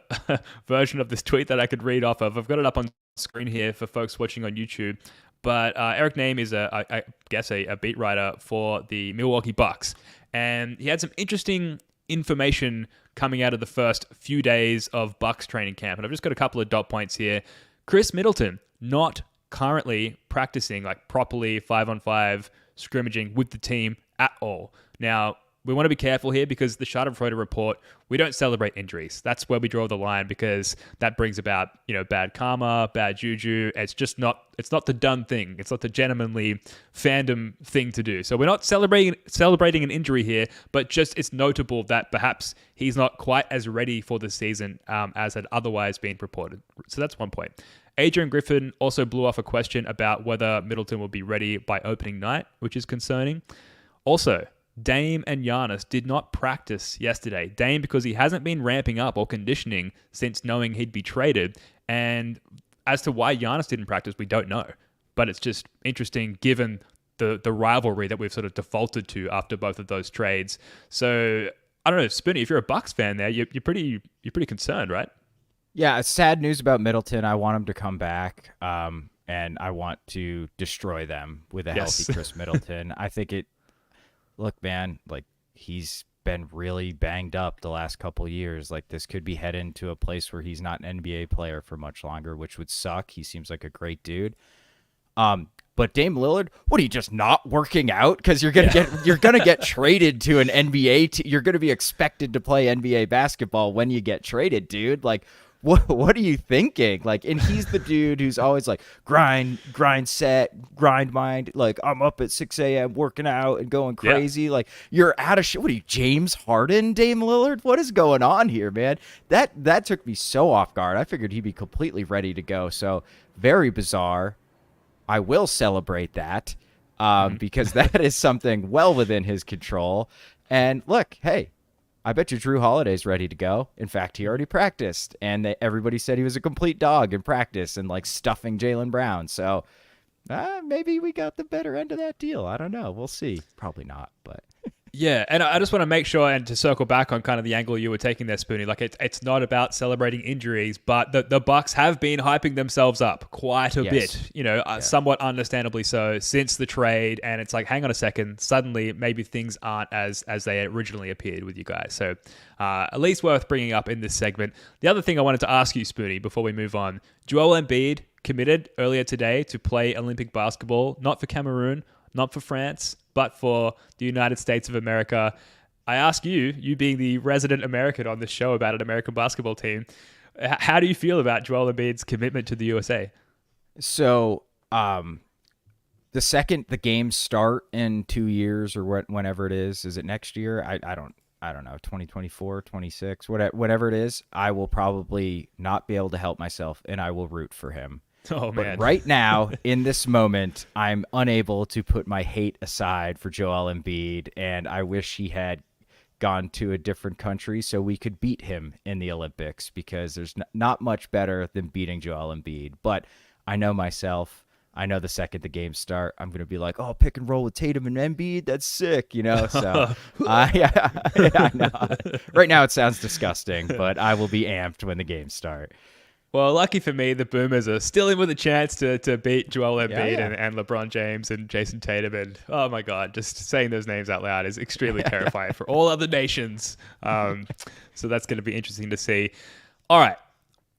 version of this tweet that I could read off of. I've got it up on screen here for folks watching on YouTube. But Eric Name is I guess a beat writer for the Milwaukee Bucks, and he had some interesting information coming out of the first few days of Bucks training camp. And I've just got a couple of dot points here. Chris Middleton not currently practicing like properly 5-on-5 scrimmaging with the team at all. Now, we want to be careful here because the Schadenfreude report, we don't celebrate injuries. That's where we draw the line because that brings about, bad karma, bad juju. It's not the done thing. It's not the gentlemanly fandom thing to do. So we're not celebrating an injury here, but just it's notable that perhaps he's not quite as ready for the season as had otherwise been reported. So that's one point. Adrian Griffin also blew off a question about whether Middleton will be ready by opening night, which is concerning. Also, Dame and Giannis did not practice yesterday. Dame because he hasn't been ramping up or conditioning since knowing he'd be traded. And as to why Giannis didn't practice, we don't know. But it's just interesting given the rivalry that we've sort of defaulted to after both of those trades. So I don't know, Spoonie, if you're a Bucks fan there, you're pretty concerned, right? Yeah, it's sad news about Middleton. I want him to come back, and I want to destroy them with a healthy Chris Middleton. I think look, man, like he's been really banged up the last couple years. Like this could be heading to a place where he's not an NBA player for much longer, which would suck. He seems like a great dude. But Dame Lillard, what are you just not working out? Because you're gonna get traded to an NBA. You're gonna be expected to play NBA basketball when you get traded, dude. Like, what are you thinking? Like, and he's the dude who's always like grind set, grind mind. Like, I'm up at 6 a.m. working out and going crazy. Yeah. Like, you're out of shit. What are you, James Harden, Dame Lillard? What is going on here, man? That took me so off guard. I figured he'd be completely ready to go. So very bizarre. I will celebrate that because that is something well within his control. And look, hey, I bet you Jrue Holiday's ready to go. In fact, he already practiced, and everybody said he was a complete dog in practice and like stuffing Jaylen Brown. So maybe we got the better end of that deal. I don't know. We'll see. Probably not, but. Yeah, and I just want to make sure, and to circle back on kind of the angle you were taking there, Spoonie, like it's not about celebrating injuries, but the Bucks have been hyping themselves up quite a bit, somewhat understandably so, since the trade, and it's like, hang on a second, suddenly maybe things aren't as they originally appeared with you guys. So at least worth bringing up in this segment. The other thing I wanted to ask you, Spoonie, before we move on, Joel Embiid committed earlier today to play Olympic basketball, not for Cameroon, not for France, but for the United States of America. I ask you being the resident American on this show about an American basketball team, how do you feel about Joel Embiid's commitment to the USA? So the second the games start in 2 years or whenever it is it next year? I don't know, 2024, 26, whatever it is, I will probably not be able to help myself and I will root for him. Oh, man. But right now, in this moment, I'm unable to put my hate aside for Joel Embiid, and I wish he had gone to a different country so we could beat him in the Olympics, because there's not much better than beating Joel Embiid. But I know myself. I know the second the games start, I'm going to be like, oh, pick and roll with Tatum and Embiid. That's sick, So, I know. Right now it sounds disgusting, but I will be amped when the games start. Well, lucky for me, the Boomers are still in with a chance to beat Joel Embiid and LeBron James and Jason Tatum. And, oh, my God, just saying those names out loud is extremely terrifying for all other nations. So that's going to be interesting to see. All right.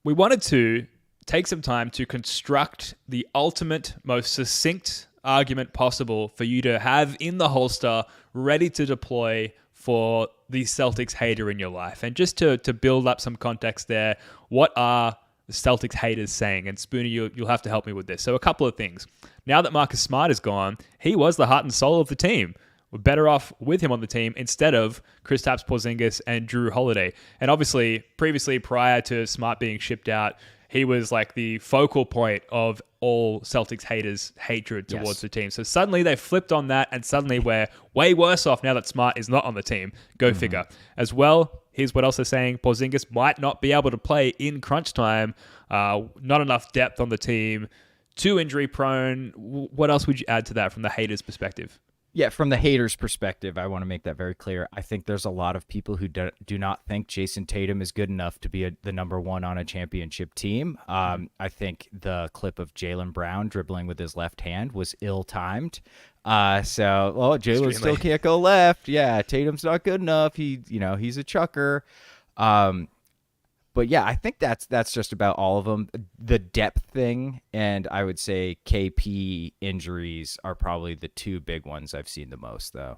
We wanted to take some time to construct the ultimate, most succinct argument possible for you to have in the holster, ready to deploy for the Celtics hater in your life. And just to build up some context there, what are the Celtics haters saying? And Spoonie, you'll have to help me with this. So a couple of things. Now that Marcus Smart is gone, he was the heart and soul of the team. We're better off with him on the team instead of Kristaps Porzingis and Jrue Holiday. And obviously, previously, prior to Smart being shipped out, he was like the focal point of all Celtics haters' hatred towards the team. So suddenly they flipped on that, and suddenly we're way worse off now that Smart is not on the team. Go figure. As well, here's what else they're saying. Porzingis might not be able to play in crunch time. Not enough depth on the team. Too injury prone. What else would you add to that from the haters' perspective? Yeah, from the haters' perspective, I want to make that very clear. I think there's a lot of people who do not think Jason Tatum is good enough to be the number one on a championship team. I think the clip of Jaylen Brown dribbling with his left hand was ill-timed. Jaylen still can't go left. Yeah, Tatum's not good enough. He's a chucker. But yeah, I think that's just about all of them. The depth thing, and I would say KP injuries are probably the two big ones I've seen the most, though.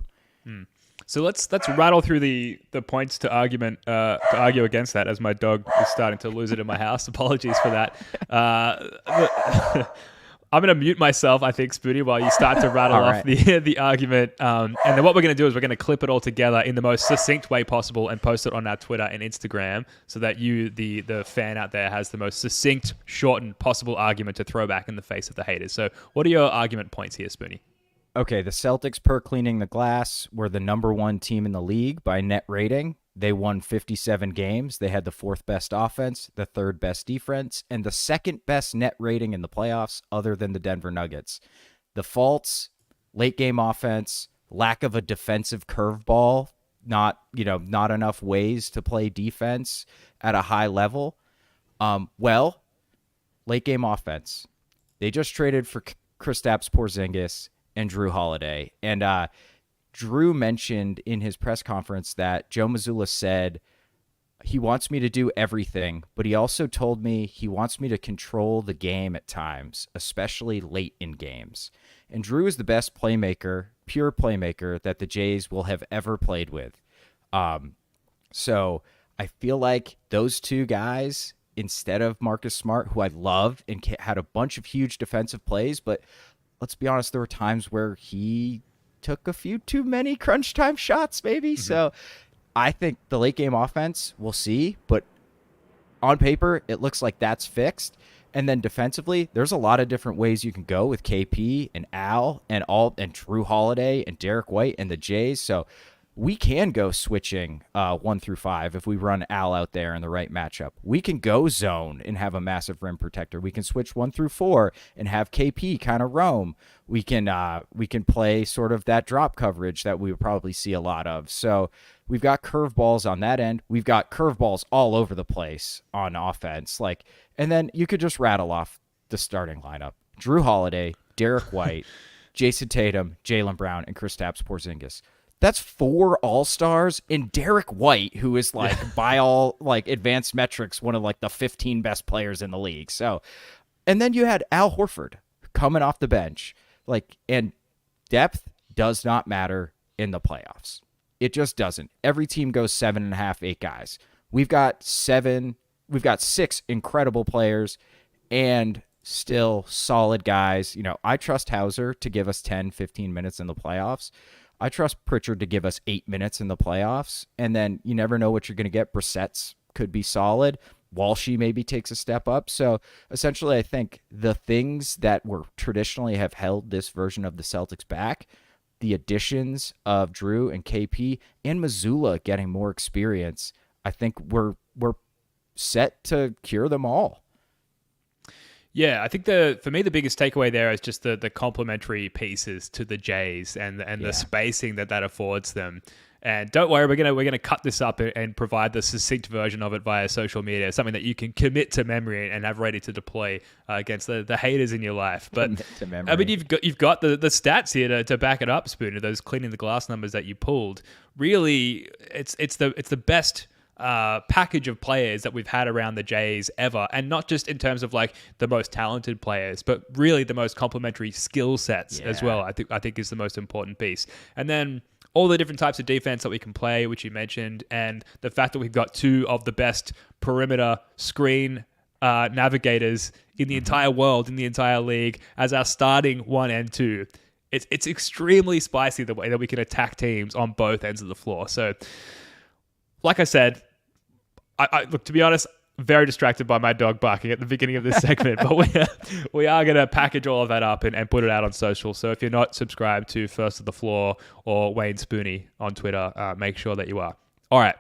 So let's rattle through the points to argue against that, as my dog is starting to lose it in my house. Apologies for that. I'm going to mute myself, I think, Spoonie, while you start to rattle off the argument. And then what we're going to do is we're going to clip it all together in the most succinct way possible and post it on our Twitter and Instagram so that you, the fan out there, has the most succinct, shortened possible argument to throw back in the face of the haters. So what are your argument points here, Spoonie? Okay, the Celtics, per cleaning the glass, were the number 1 team in the league by net rating. They won 57 games. They had the 4th best offense, the 3rd best defense, and the 2nd best net rating in the playoffs, other than the Denver Nuggets. The faults, late game offense, lack of a defensive curveball, not enough ways to play defense at a high level. Late game offense. They just traded for Kristaps Porzingis and Jrue Holiday. And Jrue mentioned in his press conference that Joe Mazzulla said he wants me to do everything, but he also told me he wants me to control the game at times, especially late in games. And Jrue is the best playmaker, pure playmaker, that the Jays will have ever played with. So I feel like those two guys, instead of Marcus Smart, who I loved and had a bunch of huge defensive plays, but let's be honest, there were times where he took a few too many crunch time shots, maybe. Mm-hmm. So I think the late game offense, we'll see, but on paper, it looks like that's fixed. And then defensively, there's a lot of different ways you can go with KP and Al and Jrue Holiday and Derek White and the Jays. So we can go switching 1 through 5 if we run Al out there in the right matchup. We can go zone and have a massive rim protector. We can switch 1 through 4 and have KP kind of roam. We can play sort of that drop coverage that we would probably see a lot of. So we've got curveballs on that end. We've got curveballs all over the place on offense. And then you could just rattle off the starting lineup: Jrue Holiday, Derek White, Jason Tatum, Jaylen Brown, and Kristaps Porzingis. That's 4 all-stars, and Derek White, who is by all advanced metrics, one of the 15 best players in the league. So, and then you had Al Horford coming off the bench. And depth does not matter in the playoffs. It just doesn't. Every team goes 7.5, 8 guys. We've got 6 incredible players and still solid guys. I trust Hauser to give us 10, 15 minutes in the playoffs. I trust Pritchard to give us 8 minutes in the playoffs, and then you never know what you're going to get. Brissett's could be solid. Walshy maybe takes a step up. So essentially, I think the things that were traditionally have held this version of the Celtics back, the additions of Jrue and KP and Mazzulla getting more experience, I think we're set to cure them all. Yeah, I think for me the biggest takeaway there is just the complementary pieces to the Jays and the spacing that affords them. And don't worry, we're gonna cut this up and provide the succinct version of it via social media, something that you can commit to memory and have ready to deploy against the haters in your life. But I mean, you've got the stats here to back it up, Spooner. Those cleaning the glass numbers that you pulled. Really, it's the best package of players that we've had around the Jays ever, and not just in terms of the most talented players, but really the most complementary skill sets as well. I think is the most important piece. And then all the different types of defense that we can play, which you mentioned, and the fact that we've got 2 of the best perimeter screen navigators in the entire world, in the entire league, as our starting 1 and 2. It's extremely spicy the way that we can attack teams on both ends of the floor. So, like I said, I look, to be honest, very distracted by my dog barking at the beginning of this segment, but we are going to package all of that up and put it out on social. So if you're not subscribed to First of the Floor or Wayne Spooney on Twitter, make sure that you are. All right.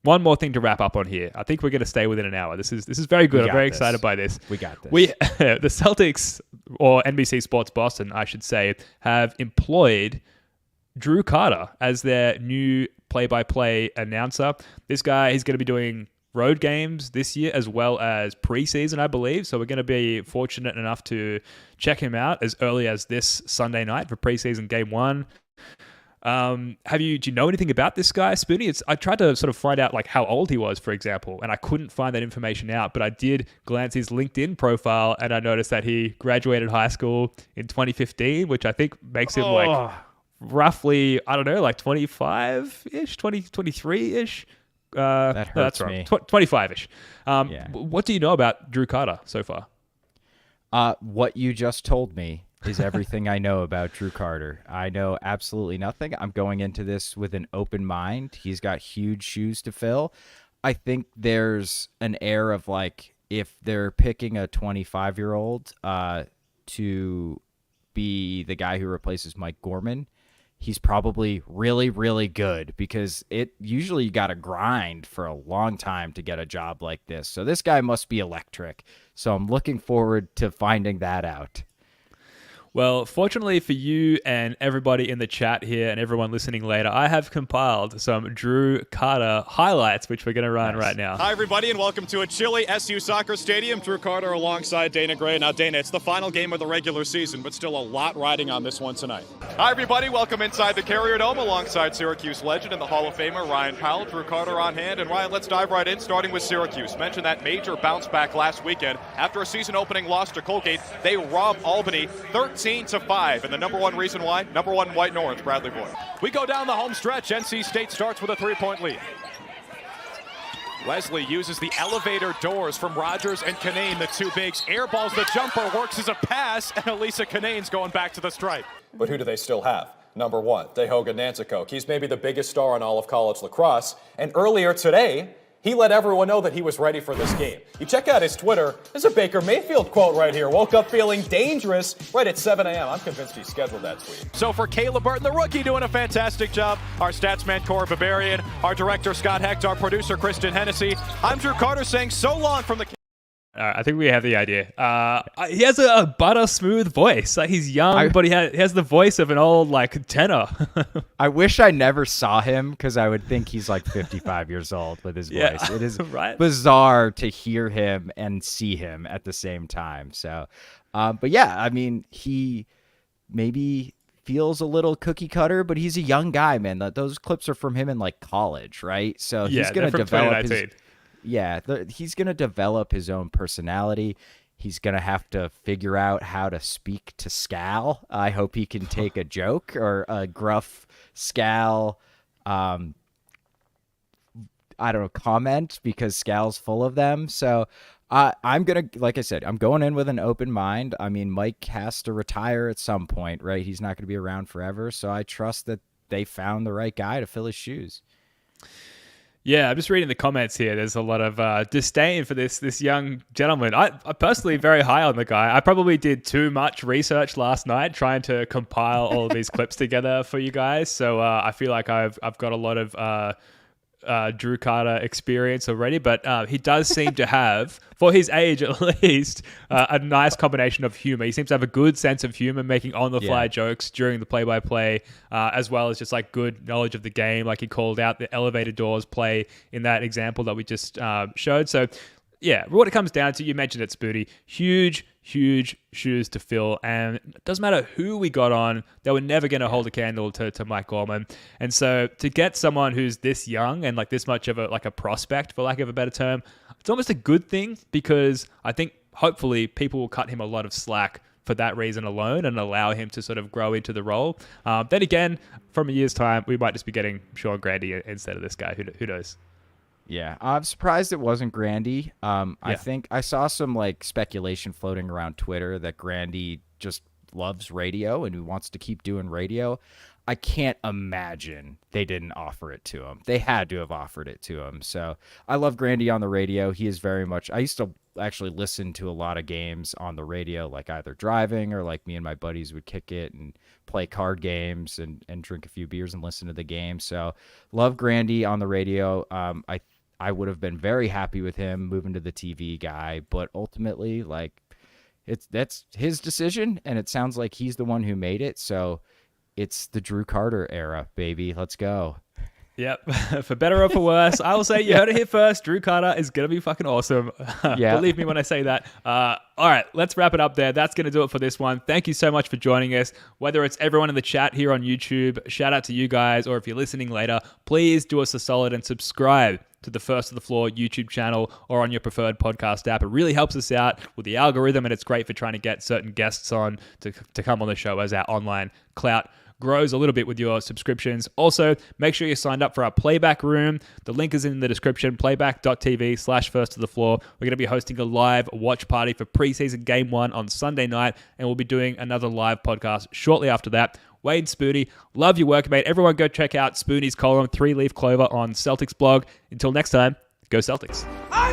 One more thing to wrap up on here. I think we're going to stay within an hour. This is very good. I'm very excited by this. We got this. The Celtics, or NBC Sports Boston, I should say, have employed Drew Carter as their new play-by-play announcer. This guy, he's going to be doing road games this year as well as preseason, I believe. So we're going to be fortunate enough to check him out as early as this Sunday night for preseason game 1. Do you know anything about this guy, Spoonie? I tried to sort of find out how old he was, for example, and I couldn't find that information out, but I did glance his LinkedIn profile and I noticed that he graduated high school in 2015, which I think makes him roughly, I don't know, 25-ish, 23-ish. That hurts me. 25-ish. What do you know about Drew Carter so far? What you just told me is everything I know about Drew Carter. I know absolutely nothing. I'm going into this with an open mind. He's got huge shoes to fill. I think there's an air of if they're picking a 25-year-old to be the guy who replaces Mike Gorman, he's probably really, really good because usually you got to grind for a long time to get a job like this. So this guy must be electric. So I'm looking forward to finding that out. Well, fortunately for you and everybody in the chat here and everyone listening later, I have compiled some Jrue Carter highlights, which we're going to run right now. Hi, everybody, and welcome to a chilly SU Soccer Stadium. Jrue Carter alongside Dana Gray. Now, Dana, it's the final game of the regular season, but still a lot riding on this one tonight. Hi, everybody. Welcome inside the Carrier Dome alongside Syracuse legend and the Hall of Famer Ryan Powell. Jrue Carter on hand. And, Ryan, let's dive right in, starting with Syracuse. Mentioned that major bounce back last weekend. After a season-opening loss to Colgate, they robbed Albany 13-5. And the number one reason why? Number one white and orange, Bradley Boyd. We go down the home stretch. NC State starts with a 3-point lead. Wesley uses the elevator doors from Rogers and Kanane, the two bigs. Airballs the jumper, works as a pass, and Elisa Kanane's going back to the stripe. But who do they still have? Number one, Dehoga Nanticoke. He's maybe the biggest star in all of college lacrosse. And earlier today, he let everyone know that he was ready for this game. You check out his Twitter. There's a Baker Mayfield quote right here. Woke up feeling dangerous right at 7 a.m. I'm convinced he scheduled that tweet. So for Caleb Burton, the rookie, doing a fantastic job. Our statsman, Cora Barbarian. Our director, Scott Hecht. Our producer, Kristen Hennessy. I'm Jrue Carter saying so long from the... All right, I think we have the idea. He has a butter smooth voice. Like he's young, but he has the voice of an old tenor. I wish I never saw him because I would think he's like 55 years old with his voice. It is right? bizarre to hear him and see him at the same time. So, but yeah, I mean, he maybe feels a little cookie cutter, but he's a young guy, man. Those clips are from him in like college, right? So he's going to develop his... Yeah, he's going to develop his own personality. He's going to have to figure out how to speak to Scal. I hope he can take a joke or a gruff Scal, I don't know, comment because Scal's full of them. So I'm going to, like I said, I'm going in with an open mind. I mean, Mike has to retire at some point, right? He's not going to be around forever. So I trust that they found the right guy to fill his shoes. Yeah, I'm just reading the comments here. There's a lot of disdain for this young gentleman. I personally very high on the guy. I probably did too much research last night trying to compile all of these clips together for you guys. So I feel like I've got a lot of Jrue Carter experience already, but he does seem to have, for his age at least, a nice combination of humor. He seems to have a good sense of humor, making on-the-fly jokes during the play-by-play, as well as just like good knowledge of the game. Like he called out the elevator doors play in that example that we just showed. So yeah, what it comes down to, you mentioned it, Spooty, huge shoes to fill, and it doesn't matter who we got on, they were never going to hold a candle to Mike Gorman. And so to get someone who's this young and like this much of a prospect, for lack of a better term, it's almost a good thing, because I think hopefully people will cut him a lot of slack for that reason alone and allow him to sort of grow into the role. Then again, from a year's time, we might just be getting Sean Grandy instead of this guy. Who knows? Yeah, I'm surprised it wasn't Grandy. I think I saw some like speculation floating around Twitter that Grandy just loves radio and he wants to keep doing radio. I can't imagine they didn't offer it to him. They had to have offered it to him. So I love Grandy on the radio. He is very much, I used to actually listen to a lot of games on the radio, like either driving or like me and my buddies would kick it and play card games and drink a few beers and listen to the game. So love Grandy on the radio. I would have been very happy with him moving to the TV guy, but ultimately, like, that's his decision, and it sounds like he's the one who made it. So it's the Jrue Carter era, baby. Let's go. Yep. For better or for worse, I will say you heard it here first. Jrue Carter is going to be fucking awesome. Yeah. Believe me when I say that. All right, let's wrap it up there. That's going to do it for this one. Thank you so much for joining us. Whether it's everyone in the chat here on YouTube, shout out to you guys, or if you're listening later, please do us a solid and subscribe to the First to the Floor YouTube channel or on your preferred podcast app. It really helps us out with the algorithm, and it's great for trying to get certain guests on to come on the show as our online clout grows a little bit with your subscriptions. Also, make sure you're signed up for our playback room. The link is in the description, playback.tv/First to the Floor. We're going to be hosting a live watch party for preseason game 1 on Sunday night, and we'll be doing another live podcast shortly after that. Wade, Spoonie, love your work, mate. Everyone go check out Spoonie's column, 3 Leaf Clover, on Celtics blog. Until next time, go Celtics. I